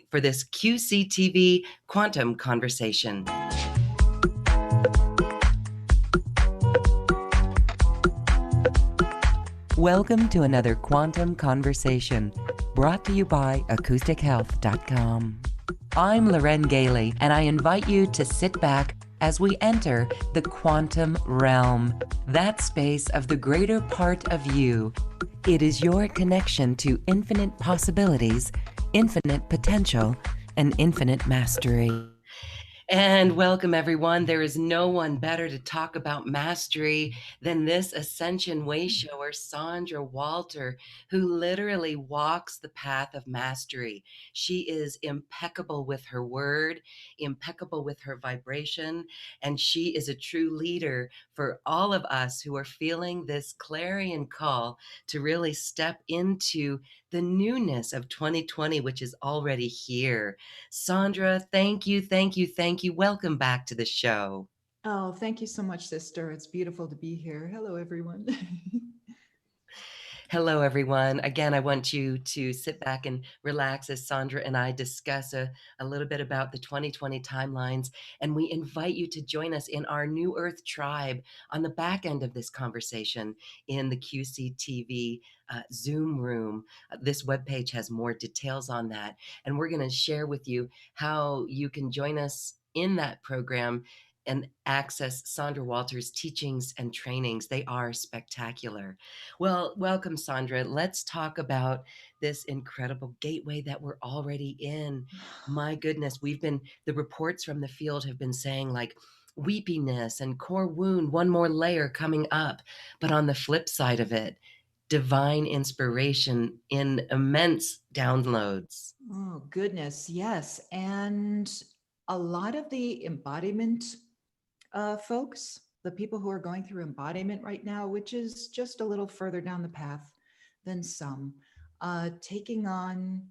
for this QCTV quantum conversation. Welcome to another quantum conversation brought to you by acoustichealth.com. I'm Loren Gailey, and I invite you to sit back as we enter the quantum realm, that space of the greater part of you. It is your connection to infinite possibilities, infinite potential, and infinite mastery. And welcome, everyone. There is no one better to talk about mastery than this Ascension way shower, Sandra Walter, who literally walks the path of mastery. She is impeccable with her word, impeccable with her vibration, and she is a true leader for all of us who are feeling this clarion call to really step into the newness of 2020, which is already here. Sandra, thank you, thank you, thank you. Welcome back to the show. Oh, thank you so much, sister. It's beautiful to be here. Hello, everyone. Hello, everyone. Again, I want you to sit back and relax as Sandra and I discuss a little bit about the 2020 timelines. And we invite you to join us in our New Earth tribe on the back end of this conversation in the QCTV Zoom room. This webpage has more details on that. And we're going to share with you how you can join us in that program and access Sandra Walter's teachings and trainings. They are spectacular. Well, welcome, Sandra. Let's talk about this incredible gateway that we're already in. My goodness, the reports from the field have been saying like weepiness and core wound, one more layer coming up. But on the flip side of it, divine inspiration in immense downloads. Oh, goodness. Yes. And a lot of the embodiment folks, the people who are going through embodiment right now, which is just a little further down the path than some, taking on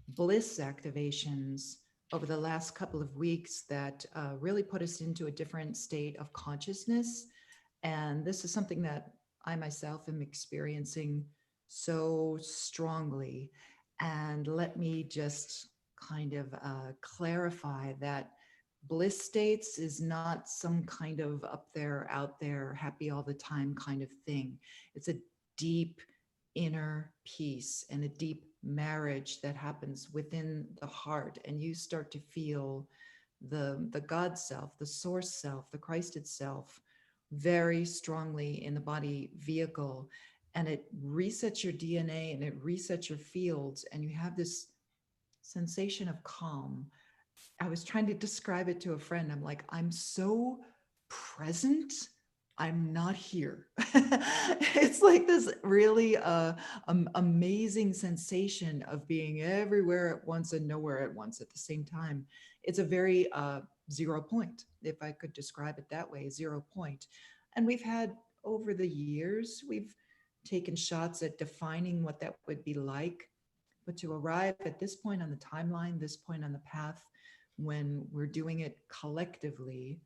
bliss activations over the last couple of weeks that really put us into a different state of consciousness. And this is something that I myself am experiencing so strongly. And let me just kind of clarify that bliss states is not some kind of up there, out there, happy all the time kind of thing. It's a deep inner peace and a deep marriage that happens within the heart, and you start to feel the God self, the source self, the Christ itself very strongly in the body vehicle, and it resets your DNA and it resets your fields, and you have this sensation of calm. I was trying to describe it to a friend. I'm like, I'm so present. I'm not here. It's like this really amazing sensation of being everywhere at once and nowhere at once at the same time. It's a very 0 point, if I could describe it that way, 0 point. And we've had over the years, we've taken shots at defining what that would be like. But to arrive at this point on the timeline, this point on the path, when we're doing it collectively,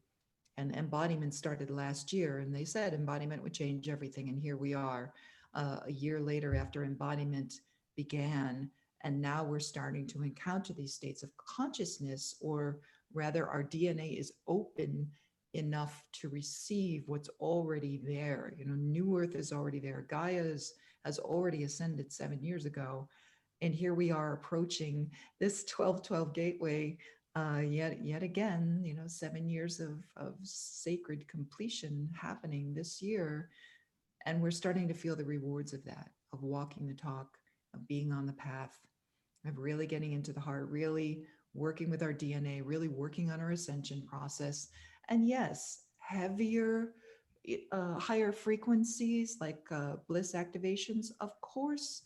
and embodiment started last year, and they said embodiment would change everything, and here we are a year later after embodiment began, and now we're starting to encounter these states of consciousness, or rather our DNA is open enough to receive what's already there. New Earth is already there. Has already ascended 7 years ago, and here we are approaching this 1212 gateway, yet again, 7 years of sacred completion happening this year. And we're starting to feel the rewards of that, of walking the talk, of being on the path, of really getting into the heart, really working with our DNA, really working on our ascension process. And yes, heavier, higher frequencies like bliss activations, of course,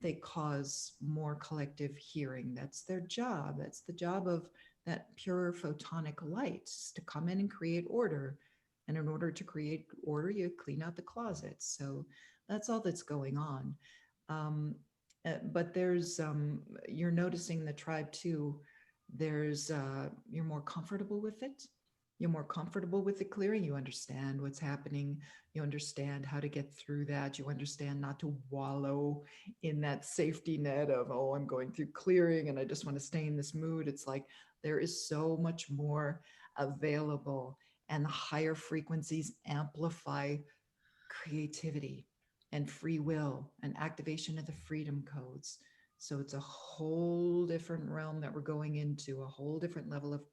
they cause more collective hearing. That's their job. That's the job of that pure photonic light, to come in and create order. And in order to create order, you clean out the closets. So that's all that's going on. Um, but you're noticing the tribe too. You're more comfortable with it. You're more comfortable with the clearing. You understand what's happening. You understand how to get through that. You understand not to wallow in that safety net of, oh, I'm going through clearing and I just want to stay in this mood. It's like there is so much more available, and the higher frequencies amplify creativity and free will and activation of the freedom codes. So it's a whole different realm that we're going into, a whole different level of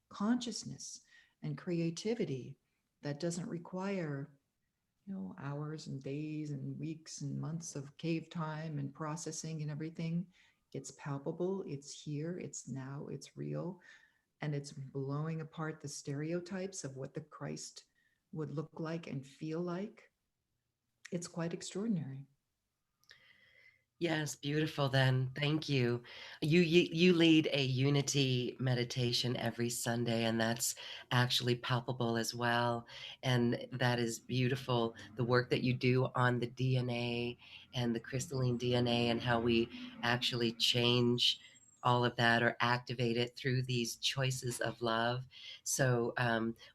consciousness and creativity that doesn't require, hours and days and weeks and months of cave time and processing and everything. It's palpable, it's here, it's now, it's real, and it's blowing apart the stereotypes of what the Christ would look like and feel like. It's quite extraordinary. Yes, beautiful then. Thank you. You lead a unity meditation every Sunday, and that's actually palpable as well. And that is beautiful. The work that you do on the DNA and the crystalline DNA, and how we actually change all of that or activate it through these choices of love. So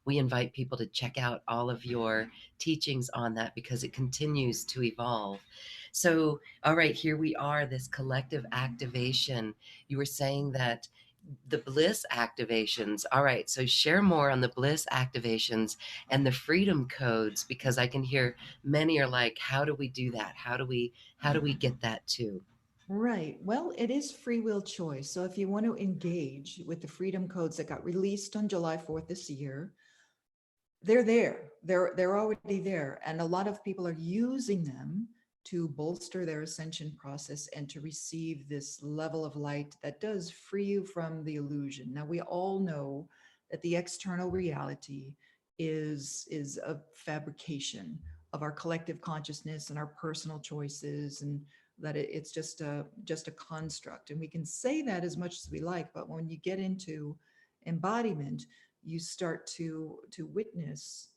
we invite people to check out all of your teachings on that because it continues to evolve. So all right, here we are, this collective activation. You were saying that the bliss activations. All right, so share more on the bliss activations and the freedom codes, because I can hear many are like, how do we do that? How do we get that too? Right. Well, it is free will choice. So if you want to engage with the freedom codes that got released on July 4th this year, they're there. They're already there. And a lot of people are using them to bolster their ascension process and to receive this level of light that does free you from the illusion. Now we all know that the external reality is a fabrication of our collective consciousness and our personal choices, and that it's just a construct. And we can say that as much as we like, but when you get into embodiment, you start to witness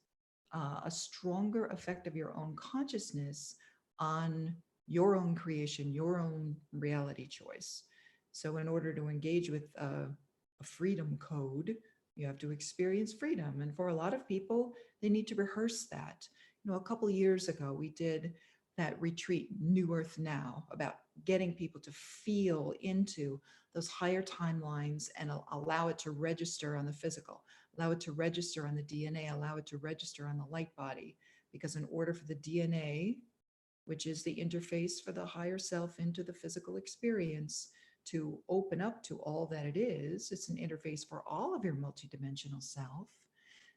a stronger effect of your own consciousness on your own creation, your own reality choice. So, in order to engage with a freedom code, you have to experience freedom. And for a lot of people, they need to rehearse that. A couple of years ago, we did that retreat, New Earth Now, about getting people to feel into those higher timelines and allow it to register on the physical, allow it to register on the DNA, allow it to register on the light body. Because in order for the DNA, which is the interface for the higher self into the physical experience, to open up to all that it is, it's an interface for all of your multidimensional self.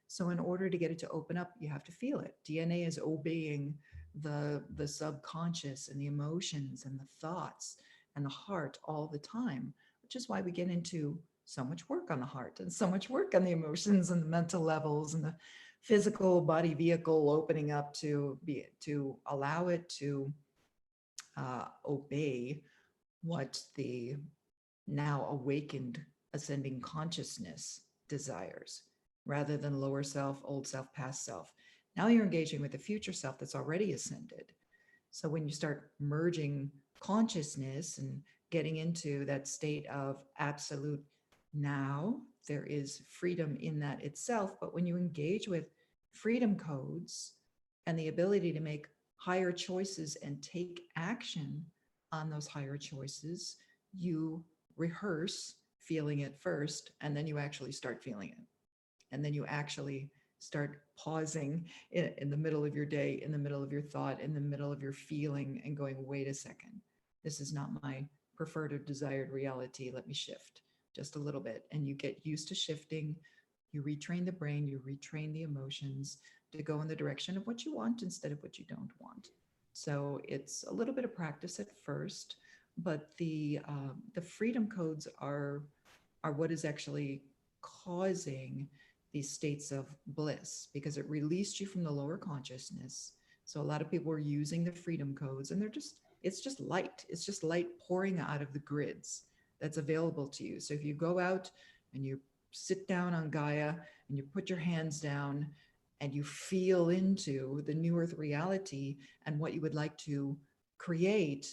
So in order to get it to open up, you have to feel it. DNA is obeying the subconscious and the emotions and the thoughts and the heart all the time, which is why we get into so much work on the heart and so much work on the emotions and the mental levels and the physical body vehicle opening up to allow it to obey what the now awakened ascending consciousness desires, rather than lower self, old self, past self. Now you're engaging with the future self that's already ascended. So when you start merging consciousness and getting into that state of absolute now, there is freedom in that itself. But when you engage with freedom codes and the ability to make higher choices and take action on those higher choices, you rehearse feeling it first, and then you actually start feeling it. And then you actually start pausing in the middle of your day, in the middle of your thought, in the middle of your feeling, and going, wait a second, this is not my preferred or desired reality. Let me shift just a little bit. And you get used to shifting. You retrain the brain, you retrain the emotions to go in the direction of what you want instead of what you don't want. So it's a little bit of practice at first, but the freedom codes are what is actually causing these states of bliss, because it released you from the lower consciousness. So a lot of people are using the freedom codes, and it's just light. It's just light pouring out of the grids that's available to you. So if you go out and you sit down on Gaia and you put your hands down and you feel into the new earth reality and what you would like to create,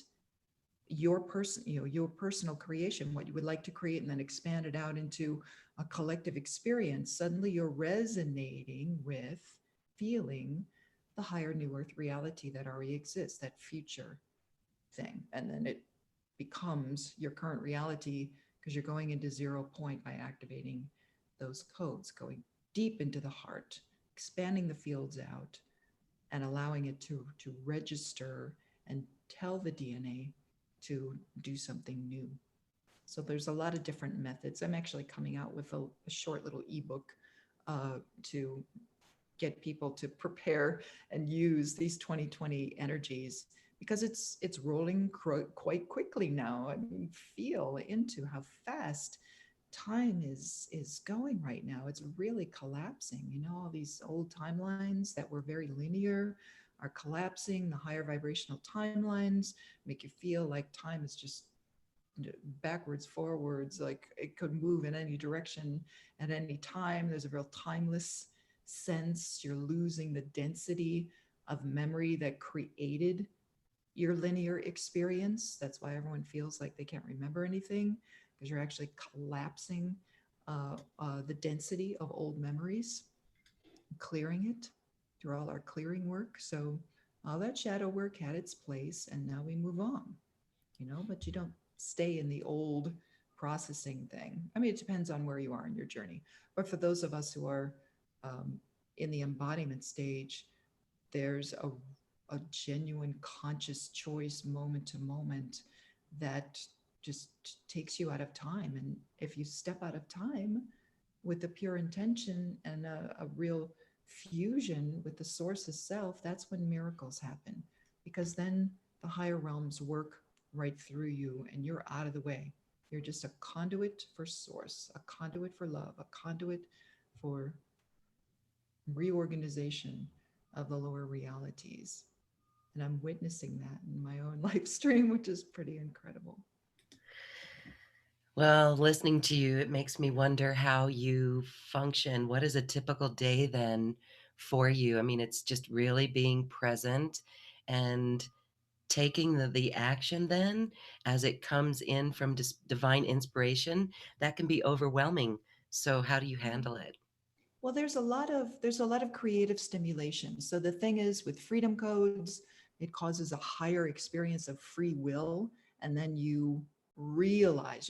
your person, your personal creation, what you would like to create, and then expand it out into a collective experience, suddenly you're resonating with feeling the higher new earth reality that already exists, that future thing. And then it becomes your current reality because you're going into 0 point by activating those codes, going deep into the heart, expanding the fields out, and allowing it to register and tell the DNA to do something new. So there's a lot of different methods. I'm actually coming out with a short little ebook to get people to prepare and use these 2020 energies, because it's rolling quite quickly now. I mean, feel into how fast time is going right now. It's really collapsing. All these old timelines that were very linear are collapsing. The higher vibrational timelines make you feel like time is just backwards, forwards, like it could move in any direction at any time. There's a real timeless sense. You're losing the density of memory that created your linear experience. That's why everyone feels like they can't remember anything, because you're actually collapsing the density of old memories, clearing it through all our clearing work. So all that shadow work had its place, and now we move on, but you don't stay in the old processing thing. I mean, it depends on where you are in your journey. But for those of us who are in the embodiment stage, there's a genuine conscious choice moment to moment that just takes you out of time. And if you step out of time with a pure intention and a real fusion with the source itself, that's when miracles happen, because then the higher realms work right through you and you're out of the way. You're just a conduit for source, a conduit for love, a conduit for reorganization of the lower realities. And I'm witnessing that in my own live stream, which is pretty incredible. Well, listening to you, it makes me wonder how you function. What is a typical day then for you? I mean, it's just really being present and taking the action then as it comes in from divine inspiration. That can be overwhelming. So how do you Yeah. handle it? Well, there's a lot of creative stimulation. So the thing is, with freedom codes, it causes a higher experience of free will, and then you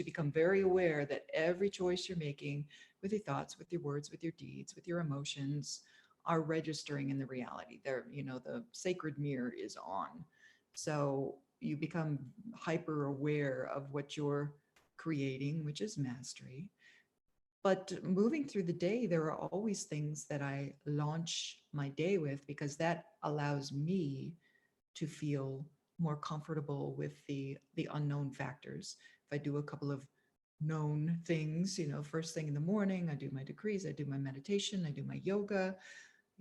become very aware that every choice you're making with your thoughts, with your words, with your deeds, with your emotions are registering in the reality. The sacred mirror is on. So you become hyper aware of what you're creating, which is mastery. But moving through the day, there are always things that I launch my day with, because that allows me to feel more comfortable with the unknown factors. If I do a couple of known things, first thing in the morning, I do my decrees, I do my meditation, I do my yoga,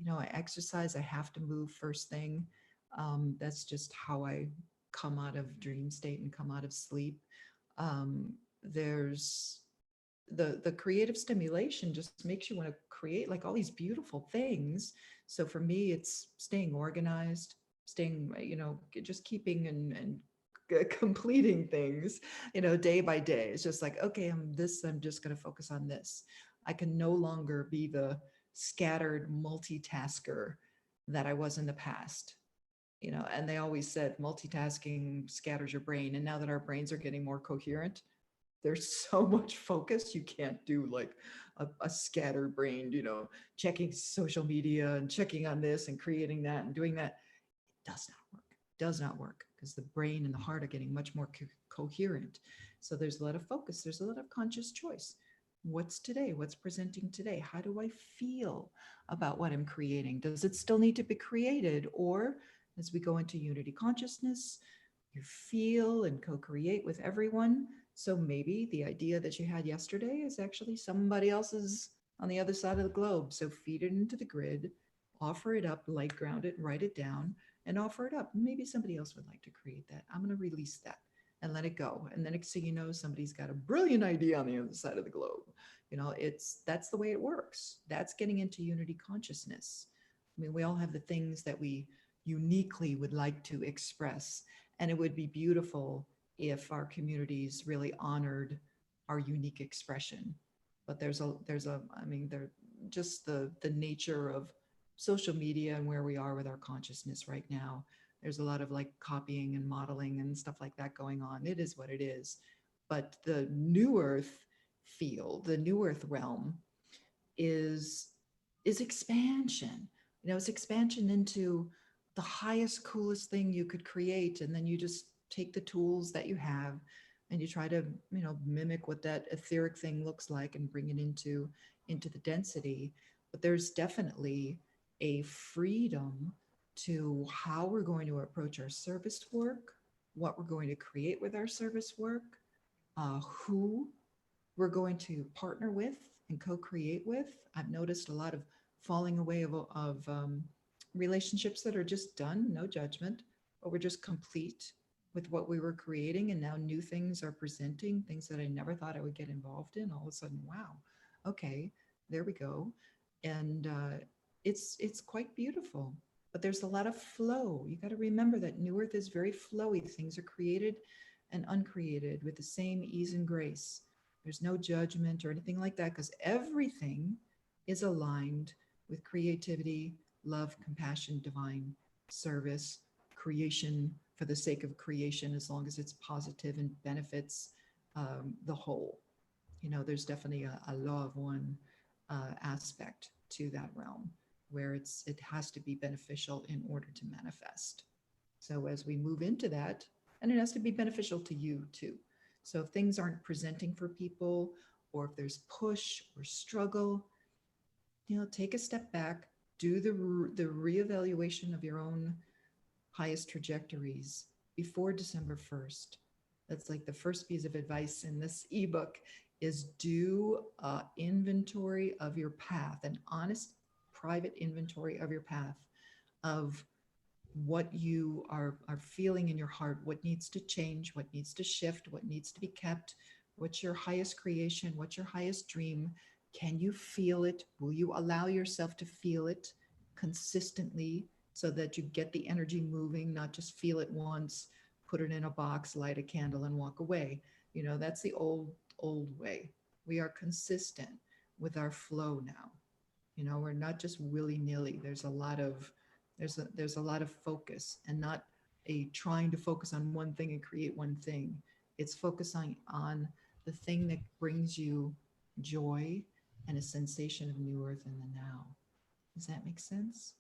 I exercise, I have to move first thing. That's just how I come out of dream state and come out of sleep. There's the creative stimulation just makes you want to create like all these beautiful things. So for me, it's staying organized, staying, just keeping and completing things, day by day. It's just like, okay, I'm just going to focus on this. I can no longer be the scattered multitasker that I was in the past. And they always said multitasking scatters your brain. And now that our brains are getting more coherent, there's so much focus. You can't do like a scatterbrained, checking social media and checking on this and creating that and doing that. It does not work, because the brain and the heart are getting much more coherent. So there's a lot of focus, there's a lot of conscious choice. What's today? What's presenting today? How do I feel about what I'm creating? Does it still need to be created? Or as we go into unity consciousness, you feel and co-create with everyone. So maybe the idea that you had yesterday is actually somebody else's on the other side of the globe. So feed it into the grid, offer it up, light ground it, write it down, and offer it up. Maybe somebody else would like to create that. I'm going to release that and let it go. And then next thing you know, somebody's got a brilliant idea on the other side of the globe. That's the way it works. That's getting into unity consciousness. I mean, we all have the things that we uniquely would like to express, and it would be beautiful if our communities really honored our unique expression. But I mean, there just the nature of social media and where we are with our consciousness right now. There's a lot of like copying and modeling and stuff like that going on. It is what it is. But the new earth field, the new earth realm is expansion. It's expansion into the highest, coolest thing you could create. And then you just take the tools that you have and you try to, mimic what that etheric thing looks like and bring it into the density. But there's definitely a freedom to how we're going to approach our service work, what we're going to create with our service work, who we're going to partner with and co-create with. I've noticed a lot of falling away of relationships that are just done, no judgment, but we're just complete with what we were creating. And now new things are presenting, things that I never thought I would get involved in. All of a sudden, wow, okay, there we go. And it's quite beautiful. But there's a lot of flow. You got to remember that New Earth is very flowy. Things are created and uncreated with the same ease and grace. There's no judgment or anything like that because everything is aligned with creativity, love, compassion, divine service, creation for the sake of creation, as long as it's positive and benefits the whole. There's definitely a law of one aspect to that realm where it has to be beneficial in order to manifest. So as we move into that, and it has to be beneficial to you too. So if things aren't presenting for people, or if there's push or struggle, take a step back, do the reevaluation of your own highest trajectories before December 1st. That's like the first piece of advice in this ebook is do an inventory of your path, an honest, private inventory of your path of what you are feeling in your heart, what needs to change, what needs to shift, what needs to be kept, what's your highest creation, what's your highest dream. Can you feel it? Will you allow yourself to feel it consistently so that you get the energy moving, not just feel it once, put it in a box, light a candle and walk away? That's the old way. We are consistent with our flow now. We're not just willy-nilly. There's a lot of focus, and not a trying to focus on one thing and create one thing. It's focusing on the thing that brings you joy and a sensation of new earth in the now. Does that make sense?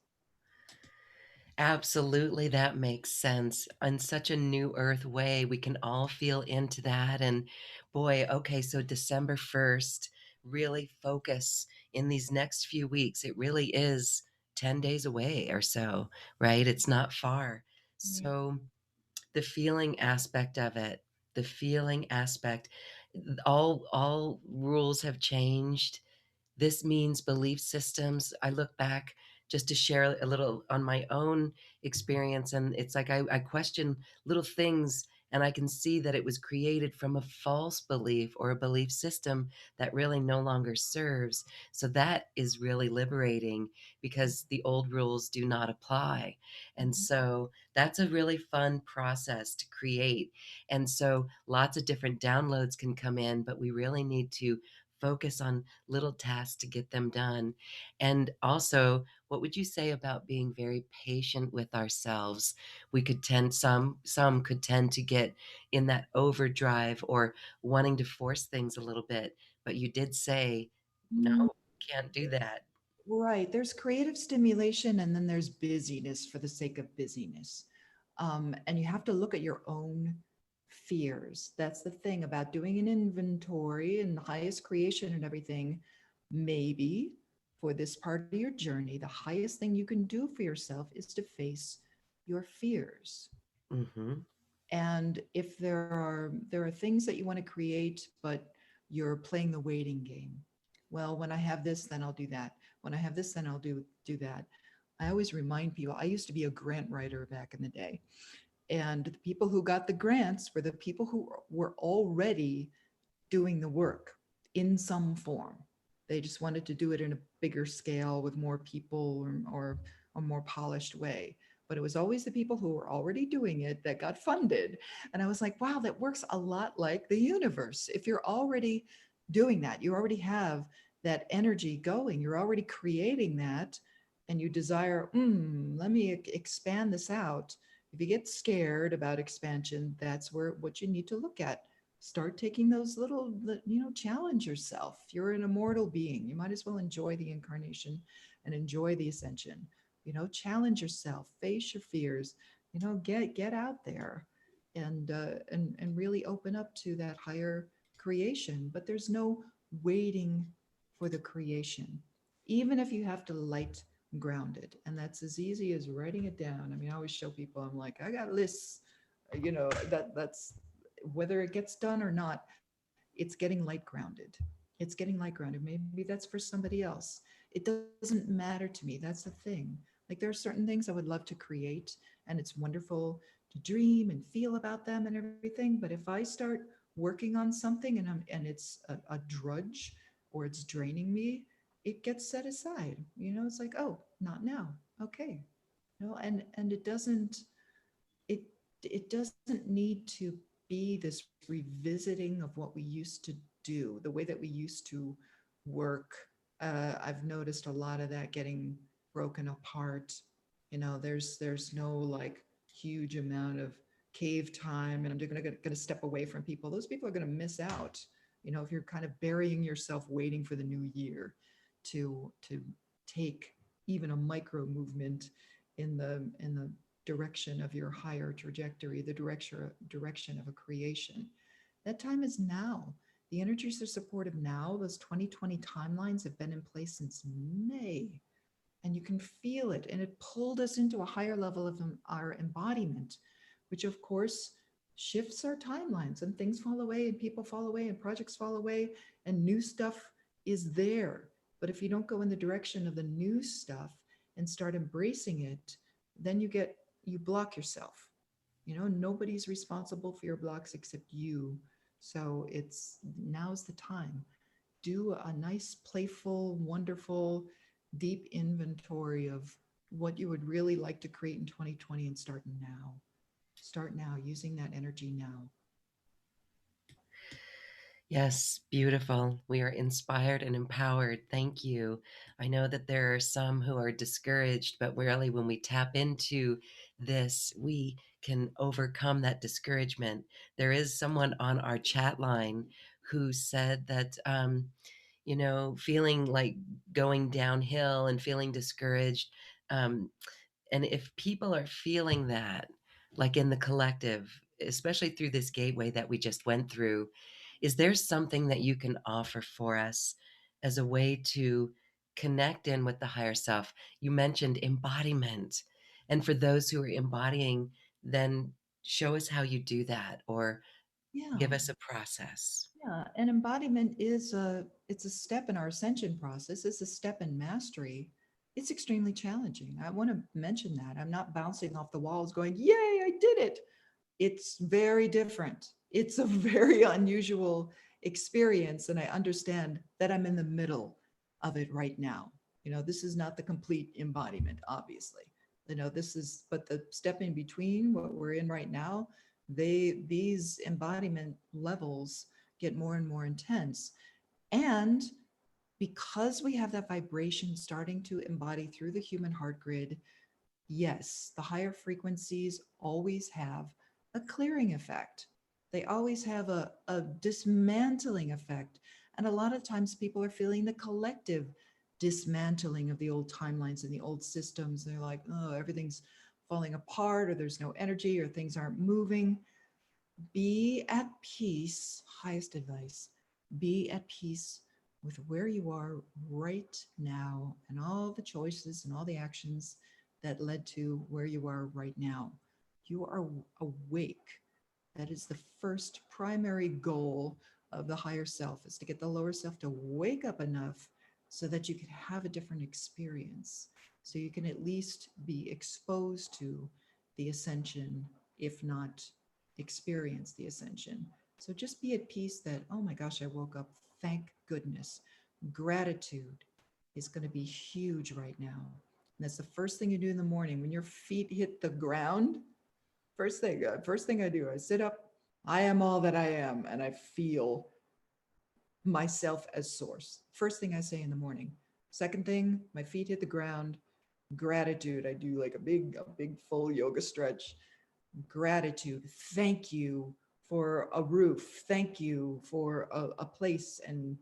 Absolutely, that makes sense. In such a new earth way, we can all feel into that. And boy, okay, so December 1st, really focus in these next few weeks. It really is 10 days away or so, right? It's not far. Yeah. So the feeling aspect of it, the feeling aspect, all rules have changed. This means belief systems. I look back just to share a little on my own experience, and it's like I question little things, and I can see that it was created from a false belief or a belief system that really no longer serves. So that is really liberating because the old rules do not apply. And Mhm. so that's a really fun process to create. And so lots of different downloads can come in, but we really need to focus on little tasks to get them done. And also, what would you say about being very patient with ourselves? We could tend some could tend to get in that overdrive or wanting to force things a little bit, but you did say no, Mm, can't do that. right. There's creative stimulation and then there's busyness for the sake of busyness. And you have to look at your own fears. That's the thing about doing an inventory and the highest creation and everything. Maybe for this part of your journey, the highest thing you can do for yourself is to face your fears. Hmm. And if there are things that you want to create, but you're playing the waiting game. Well, when I have this, then I'll do that. When I have this, then I'll do that. I always remind people, I used to be a grant writer back in the day. And the people who got the grants were the people who were already doing the work in some form. They just wanted to do it in a bigger scale with more people or a more polished way. but it was always the people who were already doing it that got funded. And I was like, wow, that works a lot like the universe. If you're already doing that, you already have that energy going, you're already creating that, and you desire, let me expand this out. If you get scared about expansion, that's where what you need to look at. Start taking those little, challenge yourself. You're an immortal being. You might as well enjoy the incarnation and enjoy the ascension. Challenge yourself, face your fears, get out there and really open up to that higher creation. But there's no waiting for the creation, even if you have to light ground it. And that's as easy as writing it down. I mean, I always show people, I'm like, I got lists, that's whether it gets done or not, it's getting light grounded. It's getting light grounded. Maybe that's for somebody else. It doesn't matter to me. That's the thing. Like there are certain things I would love to create, and it's wonderful to dream and feel about them and everything. But if I start working on something and it's a drudge or it's draining me, it gets set aside. It's like, oh, not now. Okay. And it it doesn't need to be this revisiting of what we used to do, the way that we used to work. I've noticed a lot of that getting broken apart. There's no like huge amount of cave time, and I'm going to step away from people. Those people are going to miss out. If you're kind of burying yourself waiting for the new year to take even a micro movement in the direction of your higher trajectory, the direction of a creation. That time is now. The energies are supportive now. Those 2020 timelines have been in place since May, and you can feel it. And it pulled us into a higher level of our embodiment, which of course shifts our timelines, and things fall away and people fall away and projects fall away and new stuff is there. But if you don't go in the direction of the new stuff and start embracing it, then you block yourself. Nobody's responsible for your blocks except you. So now's the time. Do a nice, playful, wonderful, deep inventory of what you would really like to create in 2020 and start now. Start now, using that energy now. Yes, beautiful. We are inspired and empowered. Thank you. I know that there are some who are discouraged, but really, when we tap into this, we can overcome that discouragement. There is someone on our chat line who said that, feeling like going downhill and feeling discouraged. Um, and if people are feeling that, like in the collective, especially through this gateway that we just went through, is there something that you can offer for us as a way to connect in with the higher self? You mentioned embodiment. And for those who are embodying, then show us how you do that, or give Yeah. us a process. Yeah, and embodiment it's a step in our ascension process. It's a step in mastery. It's extremely challenging. I want to mention that. I'm not bouncing off the walls going, "Yay, I did it." It's very different. It's a very unusual experience, and I understand that I'm in the middle of it right now. This is not the complete embodiment, obviously. This is, but the step in between what we're in right now, these embodiment levels get more and more intense. And because we have that vibration starting to embody through the human heart grid, yes, the higher frequencies always have a clearing effect. They always have a dismantling effect. And a lot of times people are feeling the collective dismantling of the old timelines and the old systems. They're like, oh, everything's falling apart, or there's no energy, or things aren't moving. Be at peace, highest advice, be at peace with where you are right now and all the choices and all the actions that led to where you are right now. You are awake. That is the first primary goal of the higher self, is to get the lower self to wake up enough so that you can have a different experience. So you can at least be exposed to the ascension, if not experience the ascension. So just be at peace that, oh my gosh, I woke up. Thank goodness. Gratitude is going to be huge right now. And that's the first thing you do in the morning when your feet hit the ground. First thing I do, I sit up. I am all that I am, and I feel myself as source. First thing I say in the morning. Second thing, my feet hit the ground. Gratitude. I do like a big full yoga stretch. Gratitude. Thank you for a roof. Thank you for a place and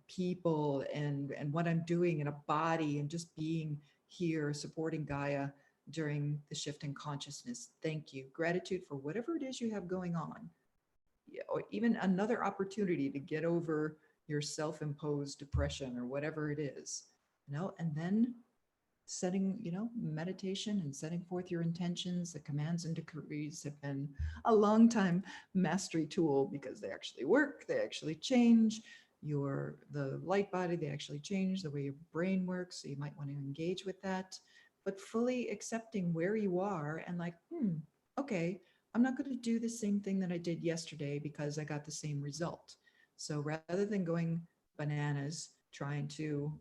people and what I'm doing in a body and just being here supporting Gaia during the shift in consciousness. Thank you. Gratitude for whatever it is you have going on. Yeah, or even another opportunity to get over your self-imposed depression or whatever it is, and then setting, meditation and setting forth your intentions. The commands and decrees have been a long time mastery tool because they actually work, they actually change the light body, they actually change the way your brain works. So you might want to engage with that, but fully accepting where you are and like, okay, I'm not going to do the same thing that I did yesterday because I got the same result. So rather than going bananas trying to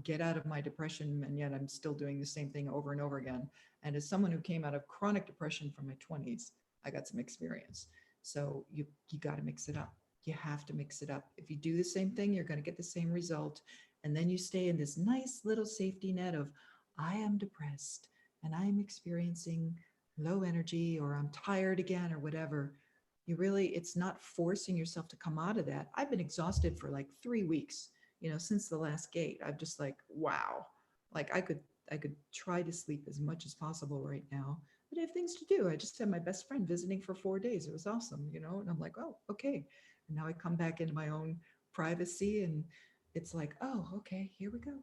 get out of my depression, and yet I'm still doing the same thing over and over again. And as someone who came out of chronic depression from my 20s, I got some experience. So you got to mix it up. You have to mix it up. If you do the same thing, you're going to get the same result. And then you stay in this nice little safety net of, I am depressed and I'm experiencing low energy, or I'm tired again, or whatever. It's not forcing yourself to come out of that. I've been exhausted for like 3 weeks, since the last gate. I'm just like, wow, like I could try to sleep as much as possible right now, but I have things to do. I just had my best friend visiting for 4 days. It was awesome, and I'm like, oh, okay. And now I come back into my own privacy, and it's like, oh, okay, here we go.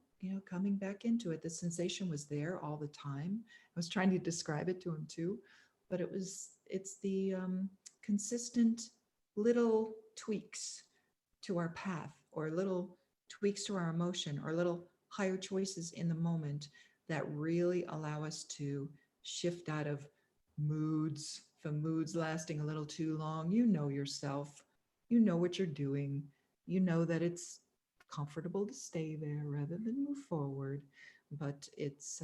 Coming back into it. The sensation was there all the time. I was trying to describe it to him too, but it's the consistent little tweaks to our path, or little tweaks to our emotion, or little higher choices in the moment that really allow us to shift out of moods lasting a little too long. You know yourself, you know what you're doing, you know that it's comfortable to stay there rather than move forward. But it's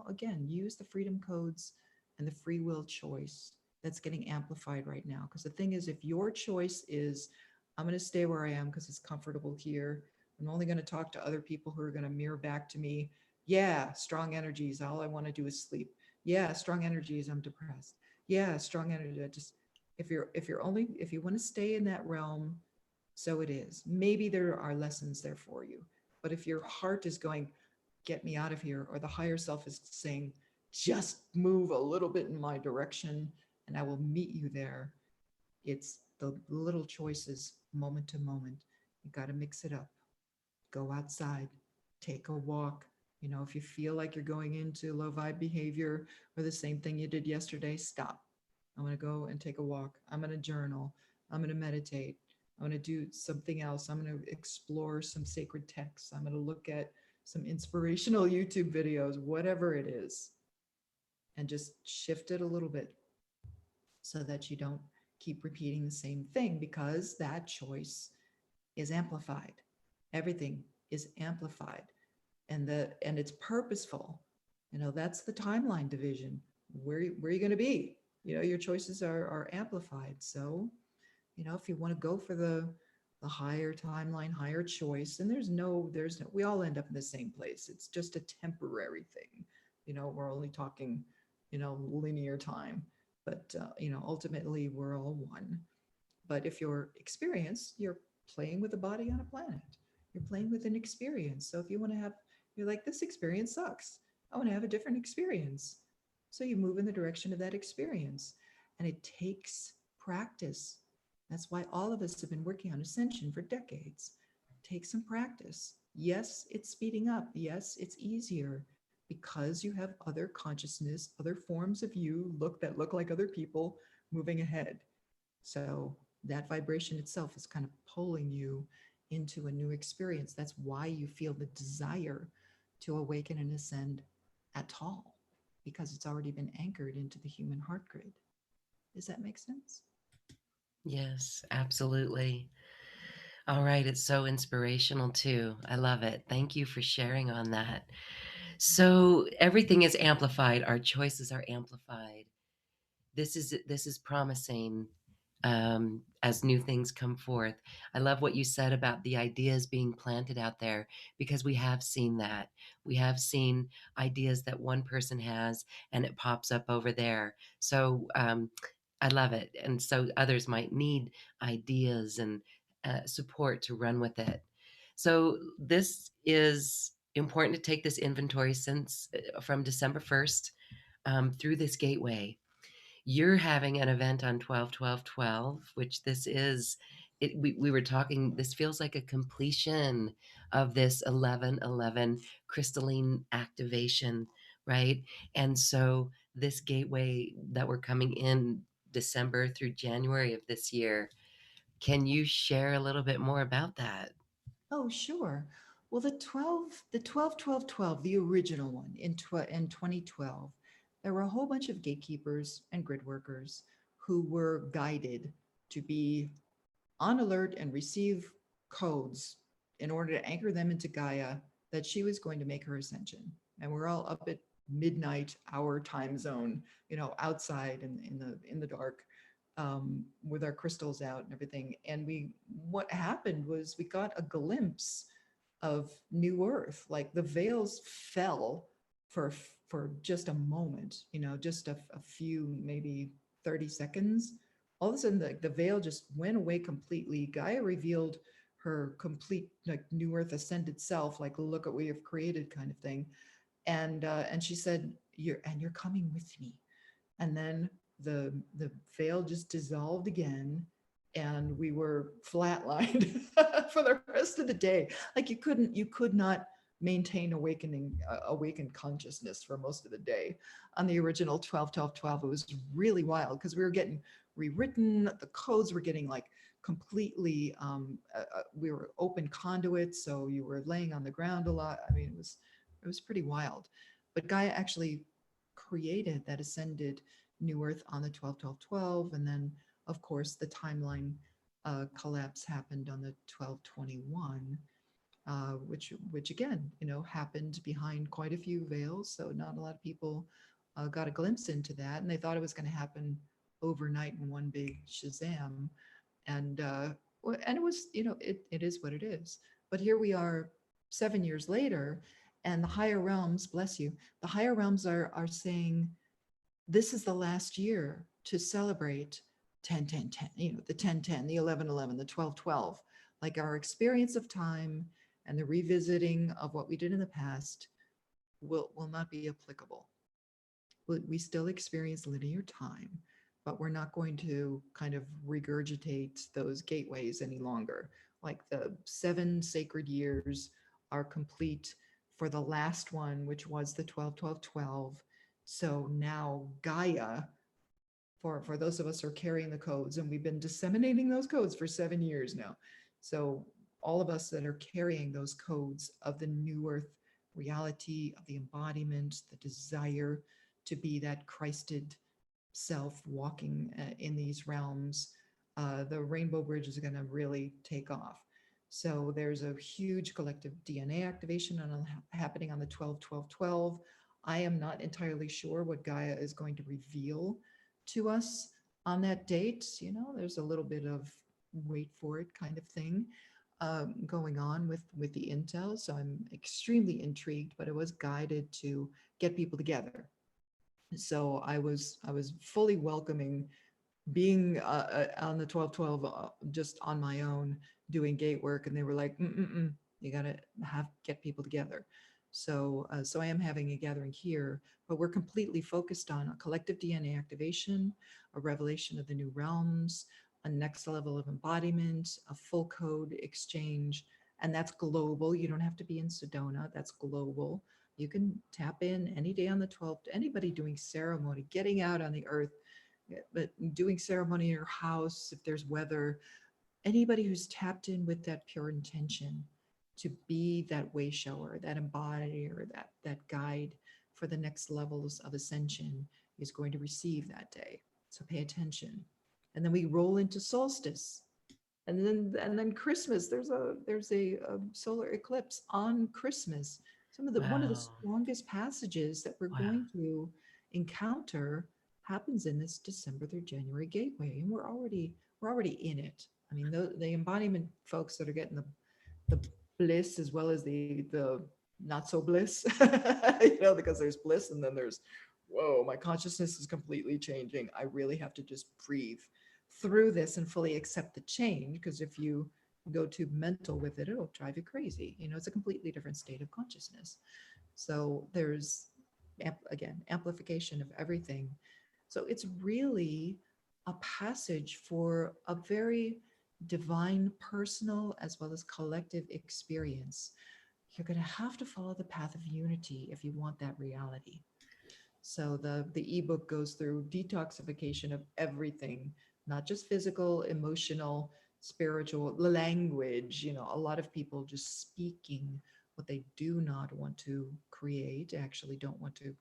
again, use the freedom codes and the free will choice that's getting amplified right now. Because the thing is, if your choice is, I'm going to stay where I am because it's comfortable here, I'm only going to talk to other people who are going to mirror back to me, yeah, strong energies, all I want to do is sleep. Yeah, strong energies, I'm depressed. Yeah, strong energy. I just, if you want to stay in that realm, so it is. Maybe there are lessons there for you. But if your heart is going, get me out of here, or the higher self is saying, just move a little bit in my direction and I will meet you there. It's the little choices, moment to moment. You got to mix it up. Go outside, take a walk. If you feel like you're going into low vibe behavior or the same thing you did yesterday, stop. I'm going to go and take a walk. I'm going to journal. I'm going to meditate. I'm going to do something else. I'm going to explore some sacred texts. I'm going to look at some inspirational YouTube videos, whatever it is, and just shift it a little bit so that you don't keep repeating the same thing, because that choice is amplified. Everything is amplified, and it's purposeful. That's the timeline division. Where are you going to be? Your choices are amplified. So, if you want to go for the higher timeline, higher choice, and there's no, we all end up in the same place. It's just a temporary thing. We're only talking, linear time, but ultimately we're all one. But if you're experienced, you're playing with a body on a planet. You're playing with an experience. So if you want to have, you're like, this experience sucks, I want to have a different experience. So you move in the direction of that experience. And it takes practice. That's why all of us have been working on ascension for decades. Take some practice. Yes, it's speeding up. Yes, it's easier because you have other consciousness, other forms of you that look like other people moving ahead. So that vibration itself is kind of pulling you into a new experience. That's why you feel the desire to awaken and ascend at all, because it's already been anchored into the human heart grid. Does that make sense? Yes, absolutely. All right. It's so inspirational too. I love it. Thank you for sharing on that. So everything is amplified. Our choices are amplified. This is promising as new things come forth. I love what you said about the ideas being planted out there, because we have seen that. We have seen ideas that one person has and it pops up over there. So I love it. And so others might need ideas and support to run with it. So this is important to take this inventory since from December 1st through this gateway. You're having an event on 12/12/12, which this is we were talking, this feels like a completion of this 11/11 crystalline activation, right? And so this gateway that we're coming in December through January of this year, can you share a little bit more about that? Oh, sure. Well, the 12 12 12, the original one in 2012, there were a whole bunch of gatekeepers and grid workers who were guided to be on alert and receive codes in order to anchor them into Gaia that she was going to make her ascension. And we're all up at midnight, our time zone, outside in the dark, with our crystals out and everything. And what happened was we got a glimpse of New Earth. Like the veils fell for just a moment, just a few, maybe 30 seconds. All of a sudden, the veil just went away completely. Gaia revealed her complete, like, New Earth ascended self, like, look at what you've created, kind of thing. And she said, you're coming with me. And then the veil just dissolved again, and we were flatlined for the rest of the day. Like, you could not maintain awakened consciousness for most of the day on the original 12 12 12. It was really wild because we were getting rewritten. The codes were getting, like, completely, we were open conduits, so you were laying on the ground a lot. I mean, it was pretty wild. But Gaia actually created that ascended New Earth on the 12 12 12. And then, of course, the timeline collapse happened on the 12/21, which again, happened behind quite a few veils. So not a lot of people got a glimpse into that, and they thought it was going to happen overnight in one big Shazam. And it was, it is what it is. But here we are 7 years later, and the higher realms, bless you, the higher realms are saying this is the last year to celebrate 10 10 10, the 10 10, the 11 11, the 12 12. Like, our experience of time and the revisiting of what we did in the past will not be applicable. We still experience linear time, but we're not going to kind of regurgitate those gateways any longer. Like, the 7 sacred years are complete for the last one, which was the 12 12 12. So now Gaia, for those of us who are carrying the codes, and we've been disseminating those codes for 7 years now. So all of us that are carrying those codes of the New Earth reality, of the embodiment, the desire to be that Christed self walking in these realms, the Rainbow Bridge is going to really take off. So there's a huge collective DNA activation happening on the 12 12 12. I am not entirely sure what Gaia is going to reveal to us on that date. There's a little bit of wait for it kind of thing going on with the intel. So I'm extremely intrigued, but it was guided to get people together. So I was fully welcoming being on the 12 12, just on my own, doing gate work, and they were like, you got to get people together. So I am having a gathering here, but we're completely focused on a collective DNA activation, a revelation of the new realms, a next level of embodiment, a full code exchange, and that's global. You don't have to be in Sedona. That's global. You can tap in any day on the 12th to anybody doing ceremony, getting out on the earth, but doing ceremony in your house, if there's weather, anybody who's tapped in with that pure intention to be that way shower, that embodier, that guide for the next levels of ascension is going to receive that day. So pay attention. And then we roll into solstice. And then Christmas. There's a solar eclipse on Christmas. One of the Wow. strongest passages that we're Wow. going to encounter happens in this December through January gateway, and we're already in it. I mean, the embodiment folks that are getting the bliss as well as the not so bliss, because there's bliss and then there's, whoa, my consciousness is completely changing. I really have to just breathe through this and fully accept the change, because if you go too mental with it, it'll drive you crazy. It's a completely different state of consciousness. So there's, again, amplification of everything. So it's really a passage for a very divine, personal, as well as collective experience. You're going to have to follow the path of unity if you want that reality. So the ebook goes through detoxification of everything, not just physical, emotional, spiritual, language. A lot of people just speaking what they do not want to create, actually don't want to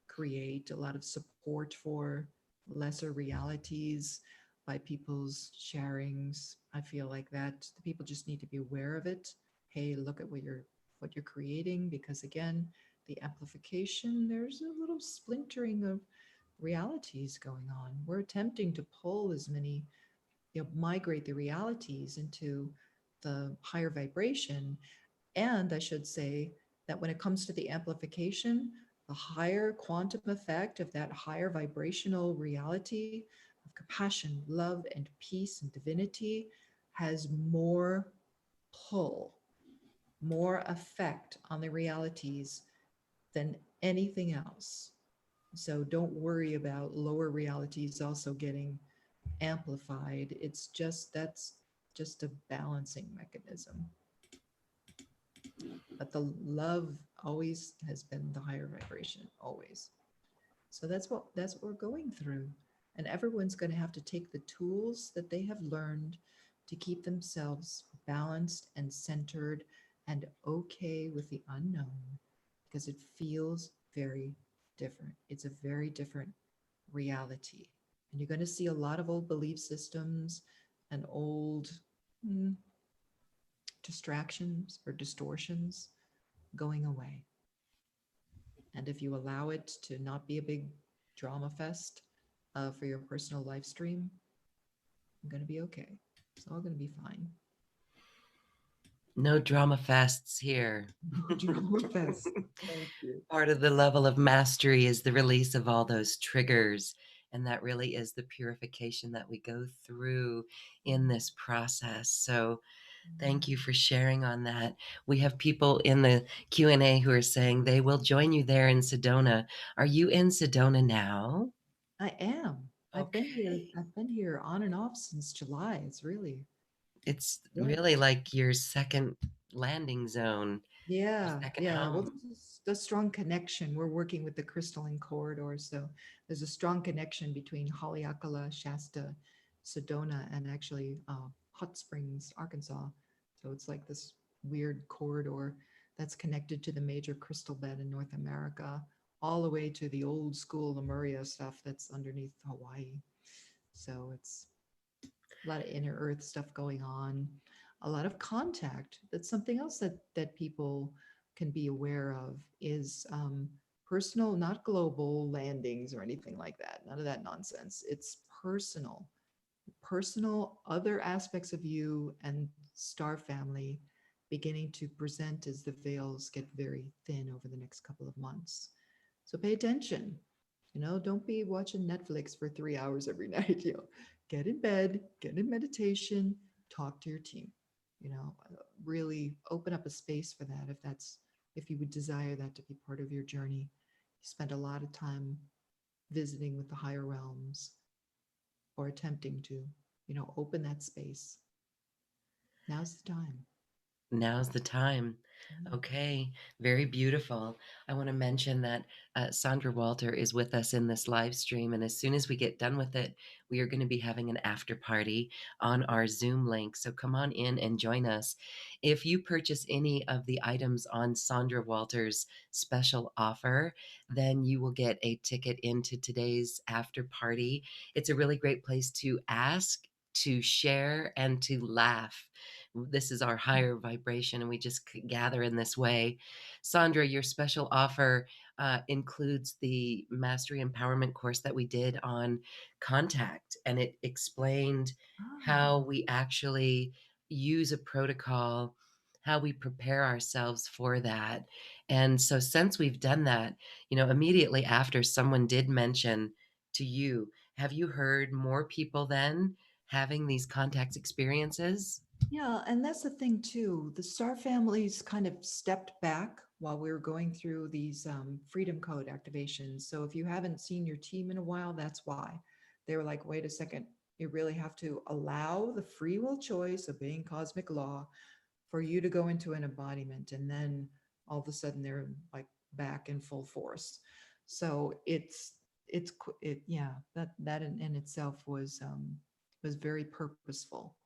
create. A lot of support for lesser realities by people's sharings. I feel like that the people just need to be aware of it. Hey, look at what you're creating, because again, the amplification, there's a little splintering of realities going on. We're attempting to pull as many, migrate the realities into the higher vibration. And I should say that when it comes to the amplification, the higher quantum effect of that higher vibrational reality of compassion, love, and peace and divinity has more pull, more effect on the realities than anything else. So don't worry about lower realities also getting amplified. That's just a balancing mechanism. But the love always has been the higher vibration, always. So that's what we're going through. And everyone's going to have to take the tools that they have learned to keep themselves balanced and centered and okay with the unknown, because it feels very different. It's a very different reality. And you're going to see a lot of old belief systems and old mm, distractions or distortions going away. And if you allow it to not be a big drama fest for your personal live stream, I'm going to be okay. It's all going to be fine. No drama fests here. No drama fest. Thank you. Part of the level of mastery is the release of all those triggers. And that really is the purification that we go through in this process. So thank you for sharing on that. We have people in the Q&A who are saying they will join you there in Sedona. Are you in Sedona now? I am. I've been here. Okay. I've been here on and off since July. It's really, It's yeah. really like your second landing zone, your Yeah, second yeah. Well, home. this is the strong connection. We're working with the crystalline corridor, so there's a strong connection between Haleakala, Shasta, Sedona, and actually Hot Springs, Arkansas. So it's like this weird corridor that's connected to the major crystal bed in North America, all the way to the old school Lemuria stuff that's underneath Hawaii. So it's a lot of inner earth stuff going on, a lot of contact. That's something else that people can be aware of is personal, not global landings or anything like that. None of that nonsense. It's personal other aspects of you and star family beginning to present as the veils get very thin over the next couple of months. So pay attention. Don't be watching Netflix for 3 hours every night. Get in bed, get in meditation, talk to your team. Really open up a space for that if you would desire that to be part of your journey. You spend a lot of time visiting with the higher realms or attempting to, open that space. Now's the time. Now's the time. Yeah. Okay, very beautiful. I want to mention that Sandra Walter is with us in this live stream. And as soon as we get done with it, we are going to be having an after party on our Zoom link. So come on in and join us. If you purchase any of the items on Sandra Walter's special offer, then you will get a ticket into today's after party. It's a really great place to ask, to share, and to laugh, this is our higher vibration and we just gather in this way. Sandra, your special offer includes the Mastery Empowerment course that we did on contact, and it explained how Oh, we actually use a protocol, how we prepare ourselves for that. And so, since we've done that, immediately after, someone did mention to you, have you heard more people then having these contact experiences? yeah. And that's the thing too. The star families kind of stepped back while we were going through these freedom code activations. So if you haven't seen your team in a while, that's why. They were like, wait a second, you really have to allow the free will choice, obeying cosmic law, for you to go into an embodiment. And then all of a sudden they're like back in full force. So yeah, that in itself was very purposeful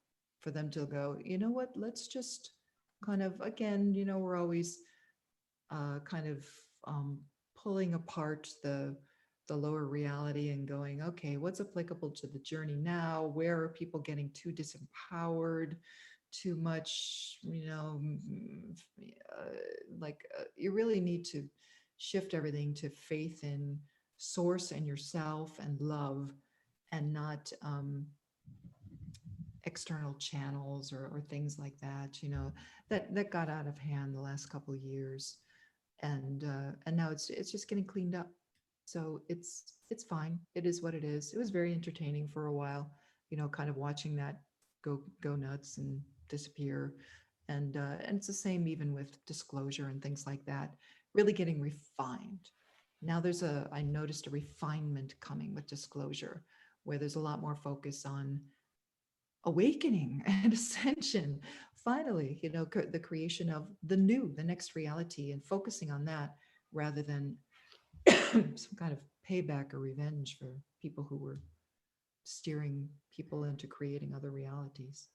for them to go, you know what, let's just kind of, again, we're always kind of um, pulling apart the lower reality and going, okay, what's applicable to the journey now? Where are people getting too disempowered, too much, you really need to shift everything to faith in source and yourself and love, and not external channels or things like that, that got out of hand the last couple of years. And now it's just getting cleaned up. So it's fine. It is what it is. It was very entertaining for a while, kind of watching that go nuts and disappear. And it's the same even with disclosure and things like that, really getting refined. Now I noticed a refinement coming with disclosure, where there's a lot more focus on awakening and ascension. Finally, the creation of the next reality, and focusing on that rather than some kind of payback or revenge for people who were steering people into creating other realities.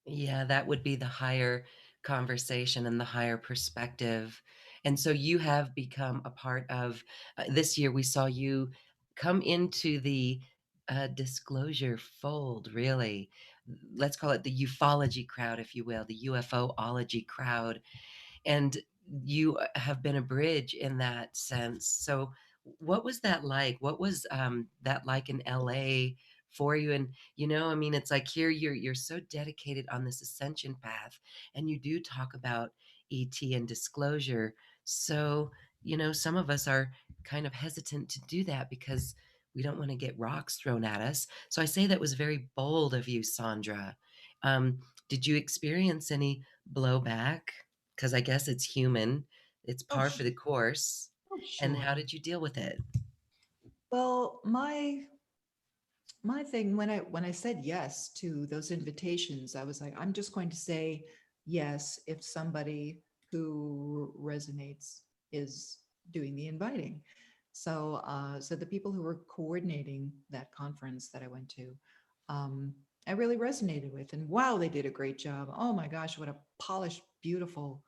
Yeah, that would be the higher conversation and the higher perspective. And so you have become a part of this year. We saw you come into the disclosure fold, really. Let's call it the ufology crowd, if you will, the UFOology crowd. And you have been a bridge in that sense. So, what was that like? What was that like in LA for you? And I mean, it's like here you're so dedicated on this ascension path, and you do talk about ET and disclosure. So, some of us are kind of hesitant to do that because we don't want to get rocks thrown at us. So I say that was very bold of you, Sandra. Um, did you experience any blowback? Because I guess it's human. It's Oh, par for the course. oh, And how sure. did you deal with it? Well, my thing, when I said yes to those invitations, I was like, I'm just going to say yes if somebody who resonates is doing the inviting. So the people who were coordinating that conference that I went to, um, I really resonated with, and wow, they did a great job. Oh my gosh, what a polished, beautiful